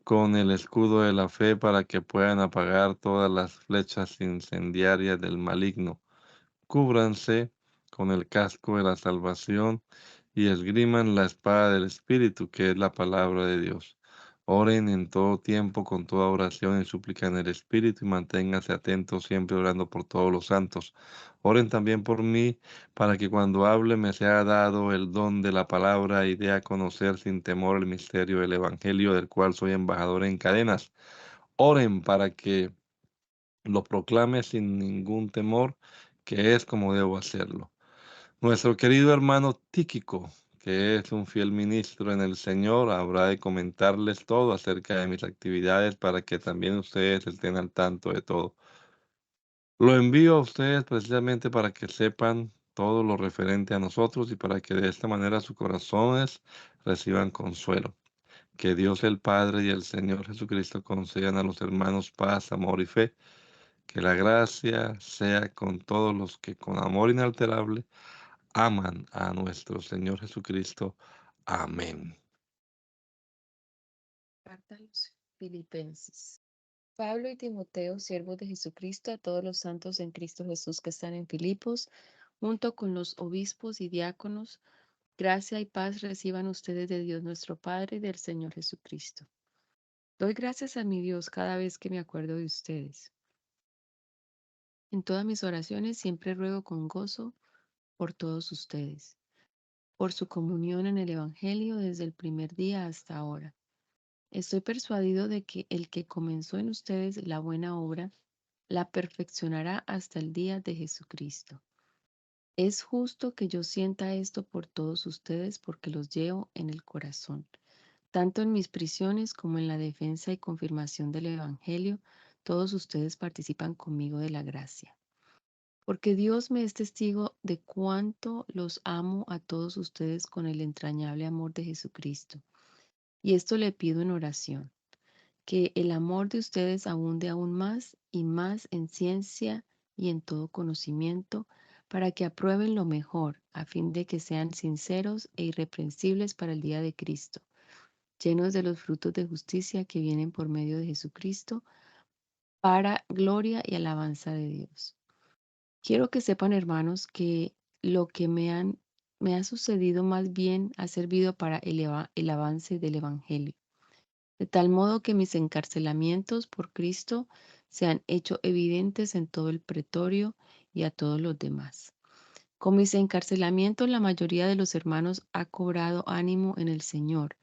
S1: con el escudo de la fe para que puedan apagar todas las flechas incendiarias del maligno. Cúbranse con el casco de la salvación y esgriman la espada del Espíritu, que es la palabra de Dios. Oren en todo tiempo con toda oración y súplica en el Espíritu y manténganse atentos siempre orando por todos los santos. Oren también por mí para que cuando hable me sea dado el don de la palabra y dé a conocer sin temor el misterio del Evangelio, del cual soy embajador en cadenas. Oren para que lo proclame sin ningún temor, que es como debo hacerlo. Nuestro querido hermano Tíquico, que es un fiel ministro en el Señor, habrá de comentarles todo acerca de mis actividades para que también ustedes estén al tanto de todo. Lo envío a ustedes precisamente para que sepan todo lo referente a nosotros y para que de esta manera sus corazones reciban consuelo. Que Dios el Padre y el Señor Jesucristo concedan a los hermanos paz, amor y fe. Que la gracia sea con todos los que con amor inalterable aman a nuestro Señor Jesucristo. Amén.
S2: Carta a los Filipenses. Pablo y Timoteo, siervos de Jesucristo, a todos los santos en Cristo Jesús que están en Filipos, junto con los obispos y diáconos, gracia y paz reciban ustedes de Dios nuestro Padre y del Señor Jesucristo. Doy gracias a mi Dios cada vez que me acuerdo de ustedes. En todas mis oraciones siempre ruego con gozo por todos ustedes, por su comunión en el Evangelio desde el primer día hasta ahora. Estoy persuadido de que el que comenzó en ustedes la buena obra, la perfeccionará hasta el día de Jesucristo. Es justo que yo sienta esto por todos ustedes porque los llevo en el corazón. Tanto en mis prisiones como en la defensa y confirmación del Evangelio, todos ustedes participan conmigo de la gracia. Porque Dios me es testigo de cuánto los amo a todos ustedes con el entrañable amor de Jesucristo. Y esto le pido en oración, que el amor de ustedes abunde aún más y más en ciencia y en todo conocimiento, para que aprueben lo mejor, a fin de que sean sinceros e irreprensibles para el día de Cristo, llenos de los frutos de justicia que vienen por medio de Jesucristo, para gloria y alabanza de Dios. Quiero que sepan, hermanos, que lo que me ha sucedido más bien ha servido para el avance del Evangelio, de tal modo que mis encarcelamientos por Cristo se han hecho evidentes en todo el pretorio y a todos los demás. Con mis encarcelamientos la mayoría de los hermanos ha cobrado ánimo en el Señor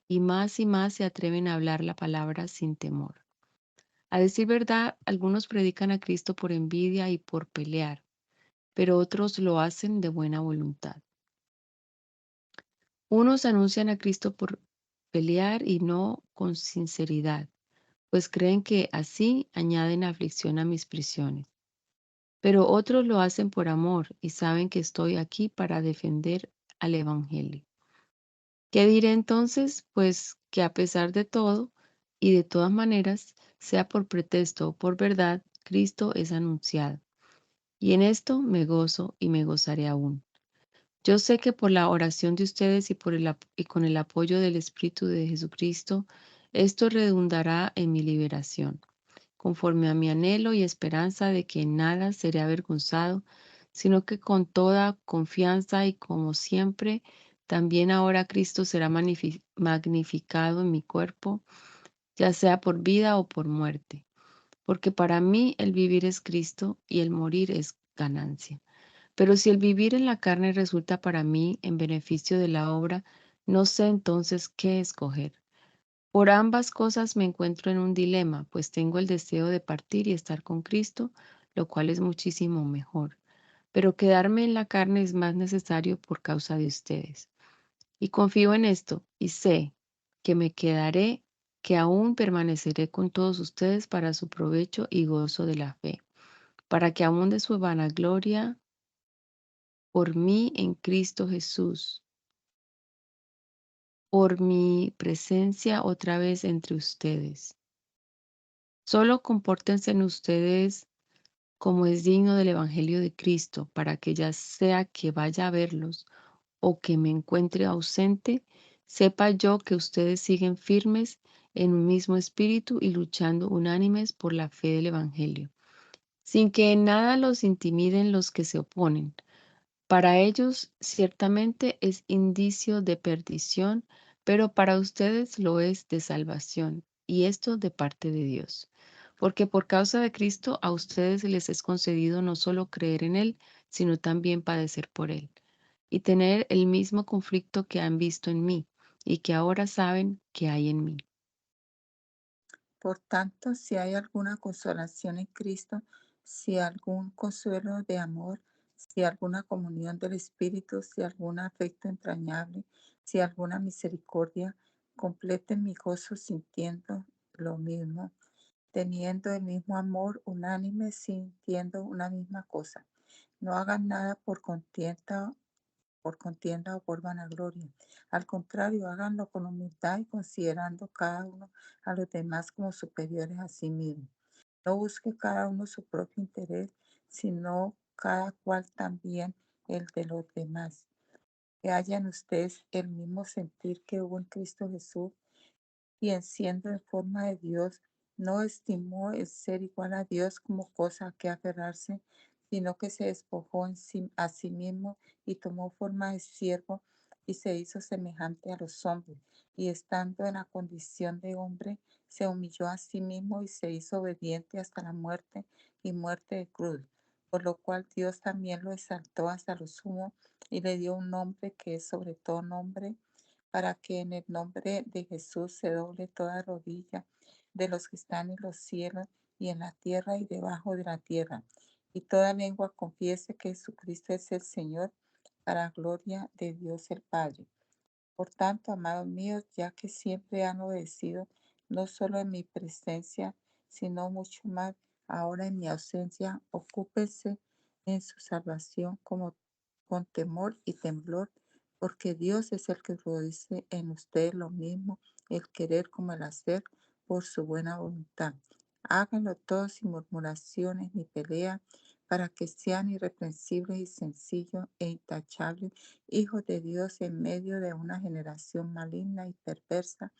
S2: y más se atreven a hablar la palabra sin temor. A decir verdad, algunos predican a Cristo por envidia y por pelear, pero otros lo hacen de buena voluntad. Unos anuncian a Cristo por pelear y no con sinceridad, pues creen que así añaden aflicción a mis prisiones. Pero otros lo hacen por amor y saben que estoy aquí para defender al Evangelio. ¿Qué diré entonces? Pues que a pesar de todo y de todas maneras, sea por pretexto o por verdad, Cristo es anunciado. Y en esto me gozo y me gozaré aún. Yo sé que por la oración de ustedes y con el apoyo del Espíritu de Jesucristo, esto redundará en mi liberación, conforme a mi anhelo y esperanza de que en nada seré avergonzado, sino que con toda confianza y como siempre, también ahora Cristo será magnificado en mi cuerpo, ya sea por vida o por muerte, porque para mí el vivir es Cristo y el morir es ganancia. Pero si el vivir en la carne resulta para mí en beneficio de la obra, no sé entonces qué escoger. Por ambas cosas me encuentro en un dilema, pues tengo el deseo de partir y estar con Cristo, lo cual es muchísimo mejor. Pero quedarme en la carne es más necesario por causa de ustedes. Y confío en esto y sé que me quedaré, que aún permaneceré con todos ustedes para su provecho y gozo de la fe, para que aún de su vanagloria por mí en Cristo Jesús, por mi presencia otra vez entre ustedes. Solo compórtense en ustedes como es digno del Evangelio de Cristo, para que ya sea que vaya a verlos o que me encuentre ausente, sepa yo que ustedes siguen firmes en un mismo espíritu y luchando unánimes por la fe del Evangelio, sin que en nada los intimiden los que se oponen. Para ellos ciertamente es indicio de perdición, pero para ustedes lo es de salvación, y esto de parte de Dios. Porque por causa de Cristo a ustedes les es concedido no solo creer en Él, sino también padecer por Él, y tener el mismo conflicto que han visto en mí, y que ahora saben que hay en mí.
S3: Por tanto, si hay alguna consolación en Cristo, si algún consuelo de amor, si alguna comunión del Espíritu, si algún afecto entrañable, si alguna misericordia, completen mi gozo sintiendo lo mismo, teniendo el mismo amor unánime, sintiendo una misma cosa. No hagan nada por contienda o por vanagloria. Al contrario, háganlo con humildad y considerando cada uno a los demás como superiores a sí mismo. No busque cada uno su propio interés, sino cada cual también el de los demás. Que haya en ustedes el mismo sentir que hubo en Cristo Jesús, quien siendo en forma de Dios, no estimó el ser igual a Dios como cosa a que aferrarse, sino que se despojó a sí mismo y tomó forma de siervo y se hizo semejante a los hombres. Y estando en la condición de hombre, se humilló a sí mismo y se hizo obediente hasta la muerte y muerte de cruz. Por lo cual Dios también lo exaltó hasta lo sumo y le dio un nombre que es sobre todo nombre, para que en el nombre de Jesús se doble toda rodilla de los que están en los cielos y en la tierra y debajo de la tierra, y toda lengua confiese que Jesucristo es el Señor, para gloria de Dios el Padre. Por tanto, amados míos, ya que siempre han obedecido, no solo en mi presencia, sino mucho más ahora en mi ausencia, ocúpense en su salvación como con temor y temblor, porque Dios es el que produce en ustedes lo mismo, el querer como el hacer, por su buena voluntad. Háganlo todos sin murmuraciones ni peleas, para que sean irreprensibles y sencillos e intachables, hijos de Dios en medio de una generación maligna y perversa,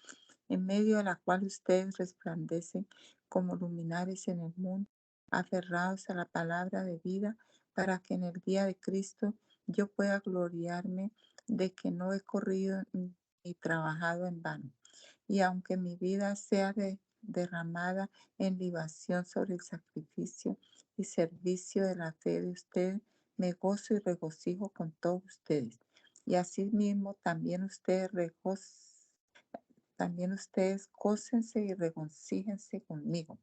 S3: en medio de la cual ustedes resplandecen como luminares en el mundo, aferrados a la palabra de vida, para que en el día de Cristo yo pueda gloriarme de que no he corrido ni trabajado en vano. Y aunque mi vida sea derramada en libación sobre el sacrificio y servicio de la fe de ustedes, me gozo y regocijo con todos ustedes. Y asimismo también ustedes gócense y regocíjense conmigo.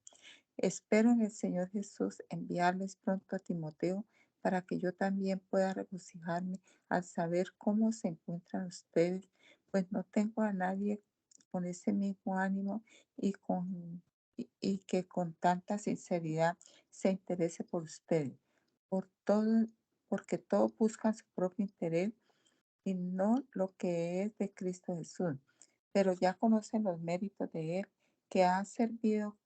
S3: Espero en el Señor Jesús enviarles pronto a Timoteo, para que yo también pueda regocijarme al saber cómo se encuentran ustedes, pues no tengo a nadie con ese mismo ánimo y que con tanta sinceridad se interese por ustedes. Por todo, porque todos buscan su propio interés y no lo que es de Cristo Jesús. Pero ya conocen los méritos de Él, que ha servido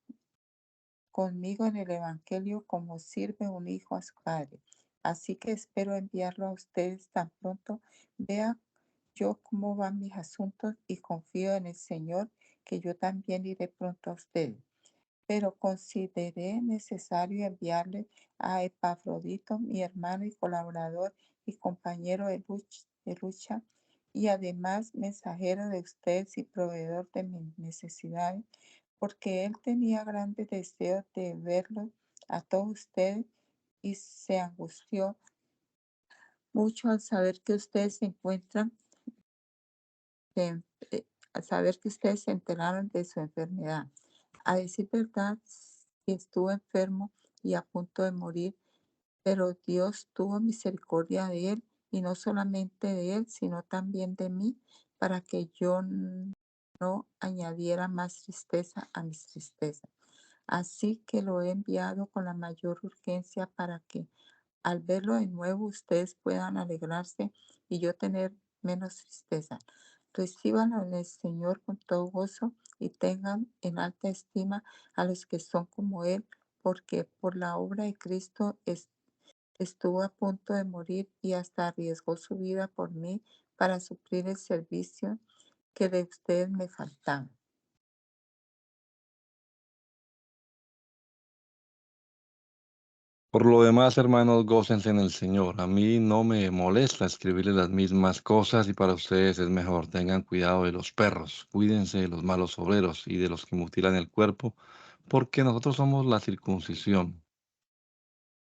S3: conmigo en el Evangelio como sirve un hijo a su padre. Así que espero enviarlo a ustedes tan pronto vea yo cómo van mis asuntos, y confío en el Señor que yo también iré pronto a ustedes. Pero consideré necesario enviarle a Epafrodito, mi hermano y colaborador y compañero de lucha, y además mensajero de ustedes y proveedor de mis necesidades, porque él tenía grandes deseos de verlos a todos ustedes y se angustió mucho en- eh, al saber que ustedes se enteraron de su enfermedad. A decir verdad, que estuvo enfermo y a punto de morir, pero Dios tuvo misericordia de él, y no solamente de él, sino también de mí, para que yo no añadiera más tristeza a mis tristezas. Así que lo he enviado con la mayor urgencia, para que al verlo de nuevo ustedes puedan alegrarse y yo tener menos tristeza. Recíbanlo en el Señor con todo gozo y tengan en alta estima a los que son como Él, porque por la obra de Cristo estuvo a punto de morir y hasta arriesgó su vida por mí, para suplir el servicio que de ustedes me faltaba.
S1: Por lo demás, hermanos, gócense en el Señor. A mí no me molesta escribirles las mismas cosas y para ustedes es mejor. Tengan cuidado de los perros, cuídense de los malos obreros y de los que mutilan el cuerpo, porque nosotros somos la circuncisión.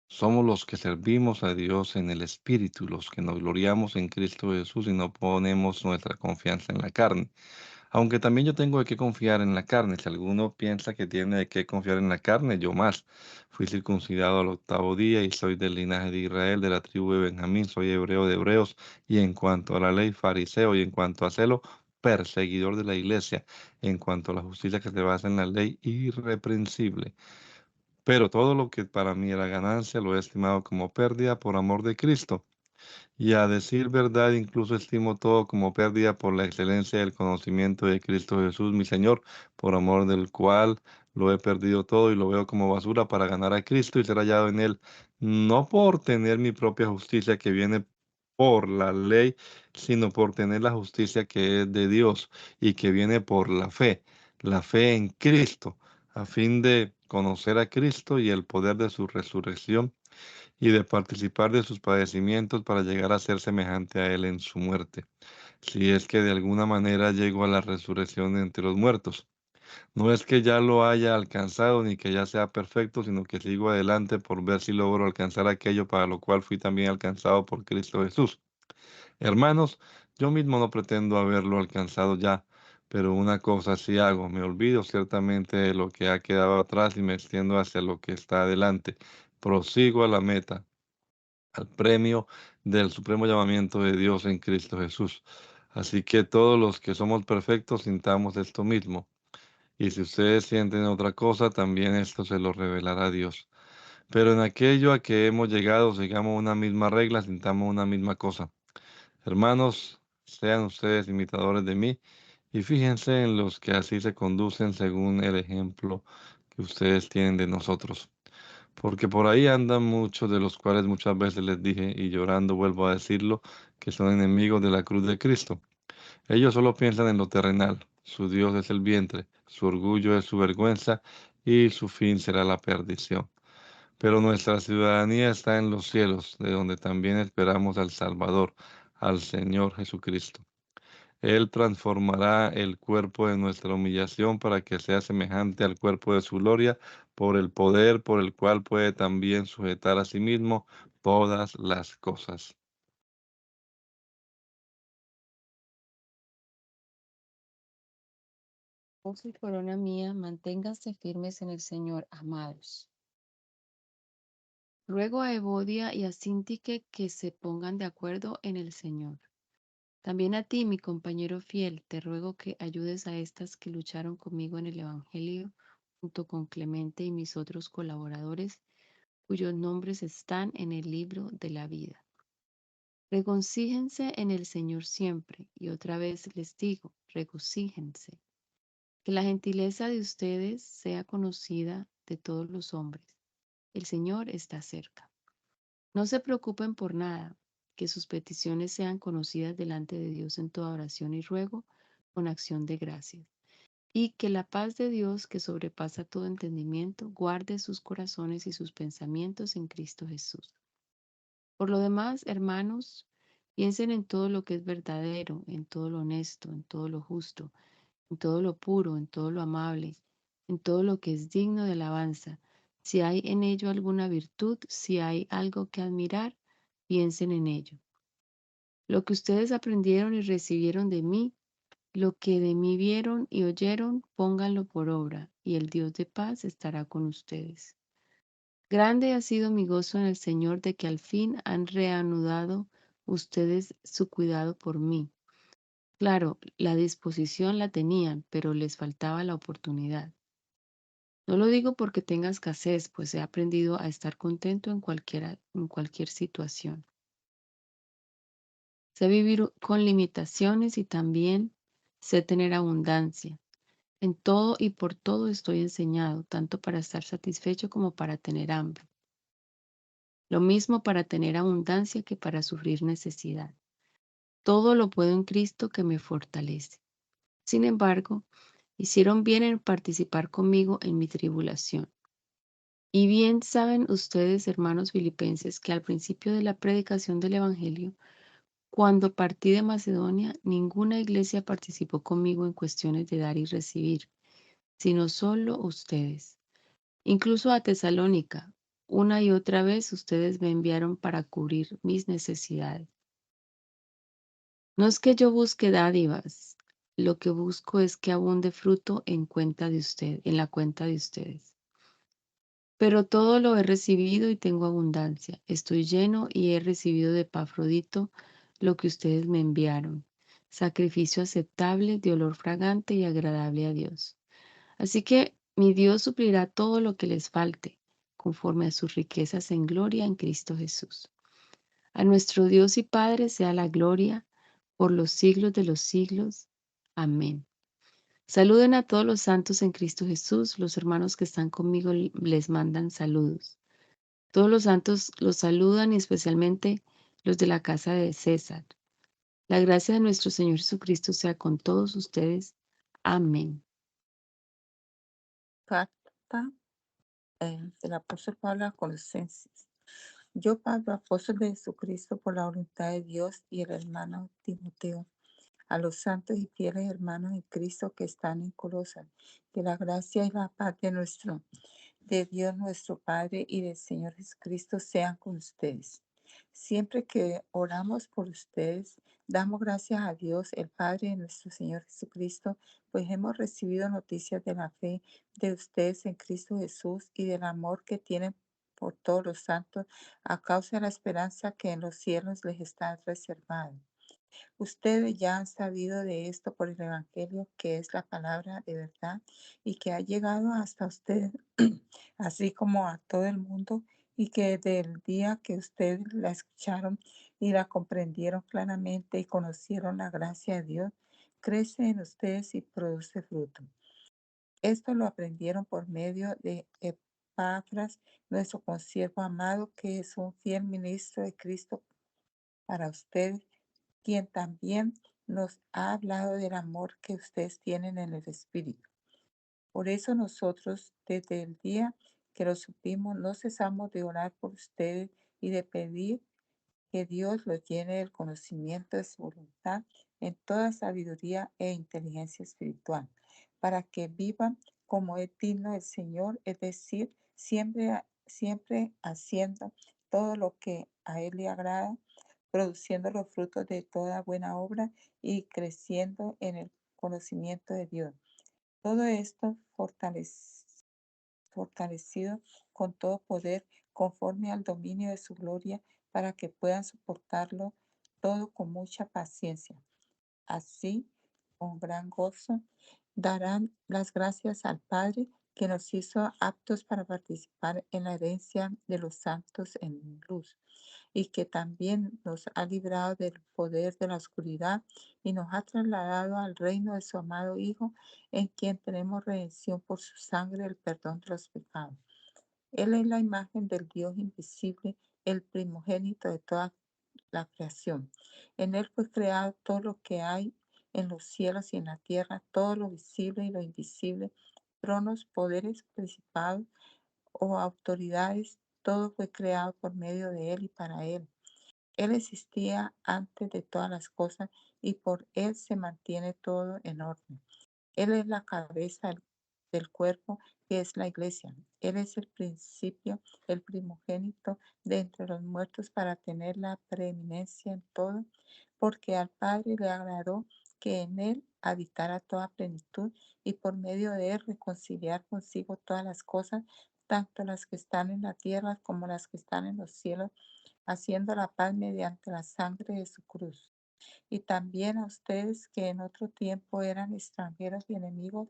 S1: Somos los que servimos a Dios en el Espíritu, los que nos gloriamos en Cristo Jesús y no ponemos nuestra confianza en la carne. Aunque también yo tengo que confiar en la carne. Si alguno piensa que tiene que confiar en la carne, yo más. Fui circuncidado al 8º día y soy del linaje de Israel, de la tribu de Benjamín, soy hebreo de hebreos, y en cuanto a la ley, fariseo, y en cuanto a celo, perseguidor de la iglesia, en cuanto a la justicia que se basa en la ley, irreprensible. Pero todo lo que para mí era ganancia lo he estimado como pérdida por amor de Cristo. Y a decir verdad, incluso estimo todo como pérdida por la excelencia del conocimiento de Cristo Jesús, mi Señor, por amor del cual lo he perdido todo y lo veo como basura para ganar a Cristo y ser hallado en Él, no por tener mi propia justicia que viene por la ley, sino por tener la justicia que es de Dios y que viene por la fe en Cristo, a fin de conocer a Cristo y el poder de su resurrección y de participar de sus padecimientos para llegar a ser semejante a Él en su muerte, si es que de alguna manera llego a la resurrección de entre los muertos. No es que ya lo haya alcanzado ni que ya sea perfecto, sino que sigo adelante por ver si logro alcanzar aquello para lo cual fui también alcanzado por Cristo Jesús. Hermanos, yo mismo no pretendo haberlo alcanzado ya, pero una cosa sí hago, me olvido ciertamente de lo que ha quedado atrás y me extiendo hacia lo que está adelante. Prosigo a la meta, al premio del supremo llamamiento de Dios en Cristo Jesús. Así que todos los que somos perfectos sintamos esto mismo. Y si ustedes sienten otra cosa, también esto se lo revelará Dios. Pero en aquello a que hemos llegado, sigamos una misma regla, sintamos una misma cosa. Hermanos, sean ustedes imitadores de mí y fíjense en los que así se conducen según el ejemplo que ustedes tienen de nosotros. Porque por ahí andan muchos de los cuales muchas veces les dije, y llorando vuelvo a decirlo, que son enemigos de la cruz de Cristo. Ellos solo piensan en lo terrenal, su Dios es el vientre, su orgullo es su vergüenza y su fin será la perdición. Pero nuestra ciudadanía está en los cielos, de donde también esperamos al Salvador, al Señor Jesucristo. Él transformará el cuerpo de nuestra humillación para que sea semejante al cuerpo de su gloria, por el poder por el cual puede también sujetar a sí mismo todas las cosas.
S2: Esposo y corona mía, manténganse firmes en el Señor, amados. Ruego a Evodia y a Síntique que se pongan de acuerdo en el Señor. También a ti, mi compañero fiel, te ruego que ayudes a estas que lucharon conmigo en el Evangelio, junto con Clemente y mis otros colaboradores, cuyos nombres están en el libro de la vida. Regocíjense en el Señor siempre, y otra vez les digo, regocíjense. Que la gentileza de ustedes sea conocida de todos los hombres. El Señor está cerca. No se preocupen por nada, que sus peticiones sean conocidas delante de Dios en toda oración y ruego con acción de gracias. Y que la paz de Dios, que sobrepasa todo entendimiento, guarde sus corazones y sus pensamientos en Cristo Jesús. Por lo demás, hermanos, piensen en todo lo que es verdadero, en todo lo honesto, en todo lo justo, en todo lo puro, en todo lo amable, en todo lo que es digno de alabanza. Si hay en ello alguna virtud, si hay algo que admirar, piensen en ello. Lo que ustedes aprendieron y recibieron de mí, lo que de mí vieron y oyeron, pónganlo por obra, y el Dios de paz estará con ustedes. Grande ha sido mi gozo en el Señor de que al fin han reanudado ustedes su cuidado por mí. Claro, la disposición la tenían, pero les faltaba la oportunidad. No lo digo porque tenga escasez, pues he aprendido a estar contento en cualquier situación. Sé vivir con limitaciones y también sé tener abundancia. En todo y por todo estoy enseñado, tanto para estar satisfecho como para tener hambre. Lo mismo para tener abundancia que para sufrir necesidad. Todo lo puedo en Cristo que me fortalece. Sin embargo, hicieron bien en participar conmigo en mi tribulación. Y bien saben ustedes, hermanos filipenses, que al principio de la predicación del Evangelio, cuando partí de Macedonia, ninguna iglesia participó conmigo en cuestiones de dar y recibir, sino solo ustedes. Incluso a Tesalónica, una y otra vez ustedes me enviaron para cubrir mis necesidades. No es que yo busque dádivas, Lo que busco es que abunde fruto en la cuenta de ustedes. Pero todo lo he recibido y tengo abundancia. Estoy lleno y he recibido de Epafrodito lo que ustedes me enviaron, sacrificio aceptable, de olor fragante y agradable a Dios. Así que mi Dios suplirá todo lo que les falte, conforme a sus riquezas en gloria en Cristo Jesús. A nuestro Dios y Padre sea la gloria por los siglos de los siglos. Amén. Saluden a todos los santos en Cristo Jesús. Los hermanos que están conmigo les mandan saludos. Todos los santos los saludan y especialmente los de la casa de César. La gracia de nuestro Señor Jesucristo sea con todos ustedes. Amén.
S3: Carta del apóstol Pablo a Colosenses. Yo, Pablo, apóstol de Jesucristo, por la voluntad de Dios, y el hermano Timoteo, a los santos y fieles hermanos en Cristo que están en Colosas, que la gracia y la paz de Dios nuestro Padre y del Señor Jesucristo sean con ustedes. Siempre que oramos por ustedes, damos gracias a Dios, el Padre de nuestro Señor Jesucristo, pues hemos recibido noticias de la fe de ustedes en Cristo Jesús y del amor que tienen por todos los santos a causa de la esperanza que en los cielos les está reservada. Ustedes ya han sabido de esto por el Evangelio, que es la palabra de verdad y que ha llegado hasta ustedes, así como a todo el mundo, y que desde el día que ustedes la escucharon y la comprendieron claramente y conocieron la gracia de Dios, crece en ustedes y produce fruto. Esto lo aprendieron por medio de Epafras, nuestro consiervo amado, que es un fiel ministro de Cristo para ustedes, quien también nos ha hablado del amor que ustedes tienen en el Espíritu. Por eso nosotros, desde el día que lo supimos, no cesamos de orar por ustedes y de pedir que Dios los llene del conocimiento de su voluntad en toda sabiduría e inteligencia espiritual, para que vivan como es digno del Señor, es decir, siempre haciendo todo lo que a Él le agrada, produciendo los frutos de toda buena obra y creciendo en el conocimiento de Dios. Todo esto fortalecido con todo poder conforme al dominio de su gloria, para que puedan soportarlo todo con mucha paciencia. Así, con gran gozo, darán las gracias al Padre, que nos hizo aptos para participar en la herencia de los santos en luz, y que también nos ha librado del poder de la oscuridad y nos ha trasladado al reino de su amado Hijo, en quien tenemos redención por su sangre, el perdón de los pecados. Él es la imagen del Dios invisible, el primogénito de toda la creación. En Él fue creado todo lo que hay en los cielos y en la tierra, todo lo visible y lo invisible, tronos, poderes, principados o autoridades, todo fue creado por medio de Él y para Él. Él existía antes de todas las cosas y por Él se mantiene todo en orden. Él es la cabeza del cuerpo, que es la iglesia. Él es el principio, el primogénito de entre los muertos, para tener la preeminencia en todo, porque al Padre le agradó que en Él habitara toda plenitud y por medio de Él reconciliar consigo todas las cosas, tanto las que están en la tierra como las que están en los cielos, haciendo la paz mediante la sangre de su cruz. Y también a ustedes, que en otro tiempo eran extranjeros y enemigos,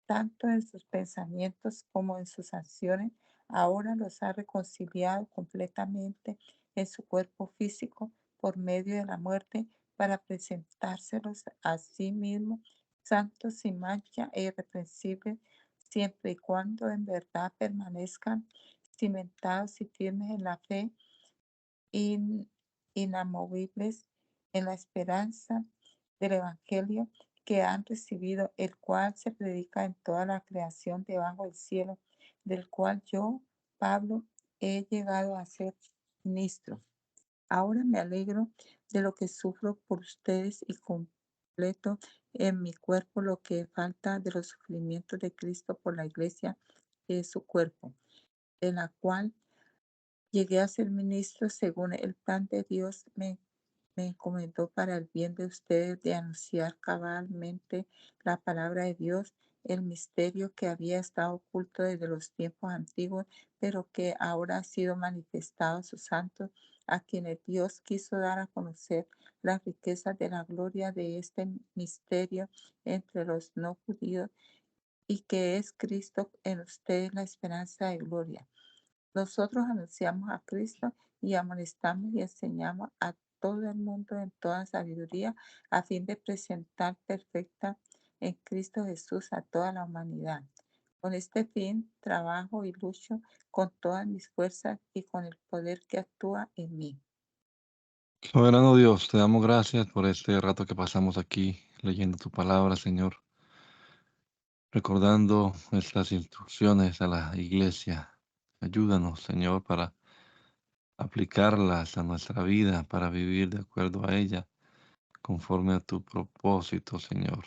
S3: tanto en sus pensamientos como en sus acciones, ahora los ha reconciliado completamente en su cuerpo físico por medio de la muerte, para presentárselos a sí mismo santos, sin mancha e irreprensibles, siempre y cuando en verdad permanezcan cimentados y firmes en la fe, inamovibles en la esperanza del Evangelio que han recibido, el cual se predica en toda la creación debajo del cielo, del cual yo, Pablo, he llegado a ser ministro. Ahora me alegro de lo que sufro por ustedes y completo en mi cuerpo lo que falta de los sufrimientos de Cristo por la iglesia, que es su cuerpo, de la cual llegué a ser ministro según el plan de Dios me encomendó para el bien de ustedes de anunciar cabalmente la palabra de Dios, el misterio que había estado oculto desde los tiempos antiguos, pero que ahora ha sido manifestado a sus santos, a quienes Dios quiso dar a conocer las riquezas de la gloria de este misterio entre los no judíos, y que es Cristo en ustedes la esperanza de gloria. Nosotros anunciamos a Cristo y amonestamos y enseñamos a todo el mundo en toda sabiduría, a fin de presentar perfecta en Cristo Jesús a toda la humanidad. Con este fin trabajo y lucho con todas mis fuerzas y con el poder que actúa en mí.
S1: Soberano Dios, te damos gracias por este rato que pasamos aquí leyendo tu palabra, Señor, recordando estas instrucciones a la iglesia. Ayúdanos, Señor, para aplicarlas a nuestra vida, para vivir de acuerdo a ella, conforme a tu propósito, Señor.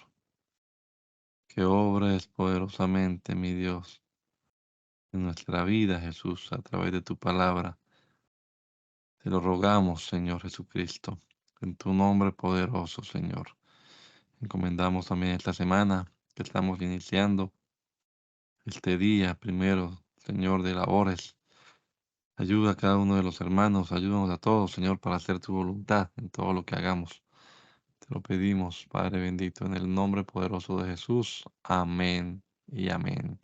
S1: Que obres poderosamente, mi Dios, en nuestra vida, Jesús, a través de tu palabra. Te lo rogamos, Señor Jesucristo, en tu nombre poderoso, Señor. Encomendamos también esta semana que estamos iniciando, este día primero, Señor, de labores. Ayuda a cada uno de los hermanos, ayúdanos a todos, Señor, para hacer tu voluntad en todo lo que hagamos. Te lo pedimos, Padre bendito, en el nombre poderoso de Jesús. Amén y amén.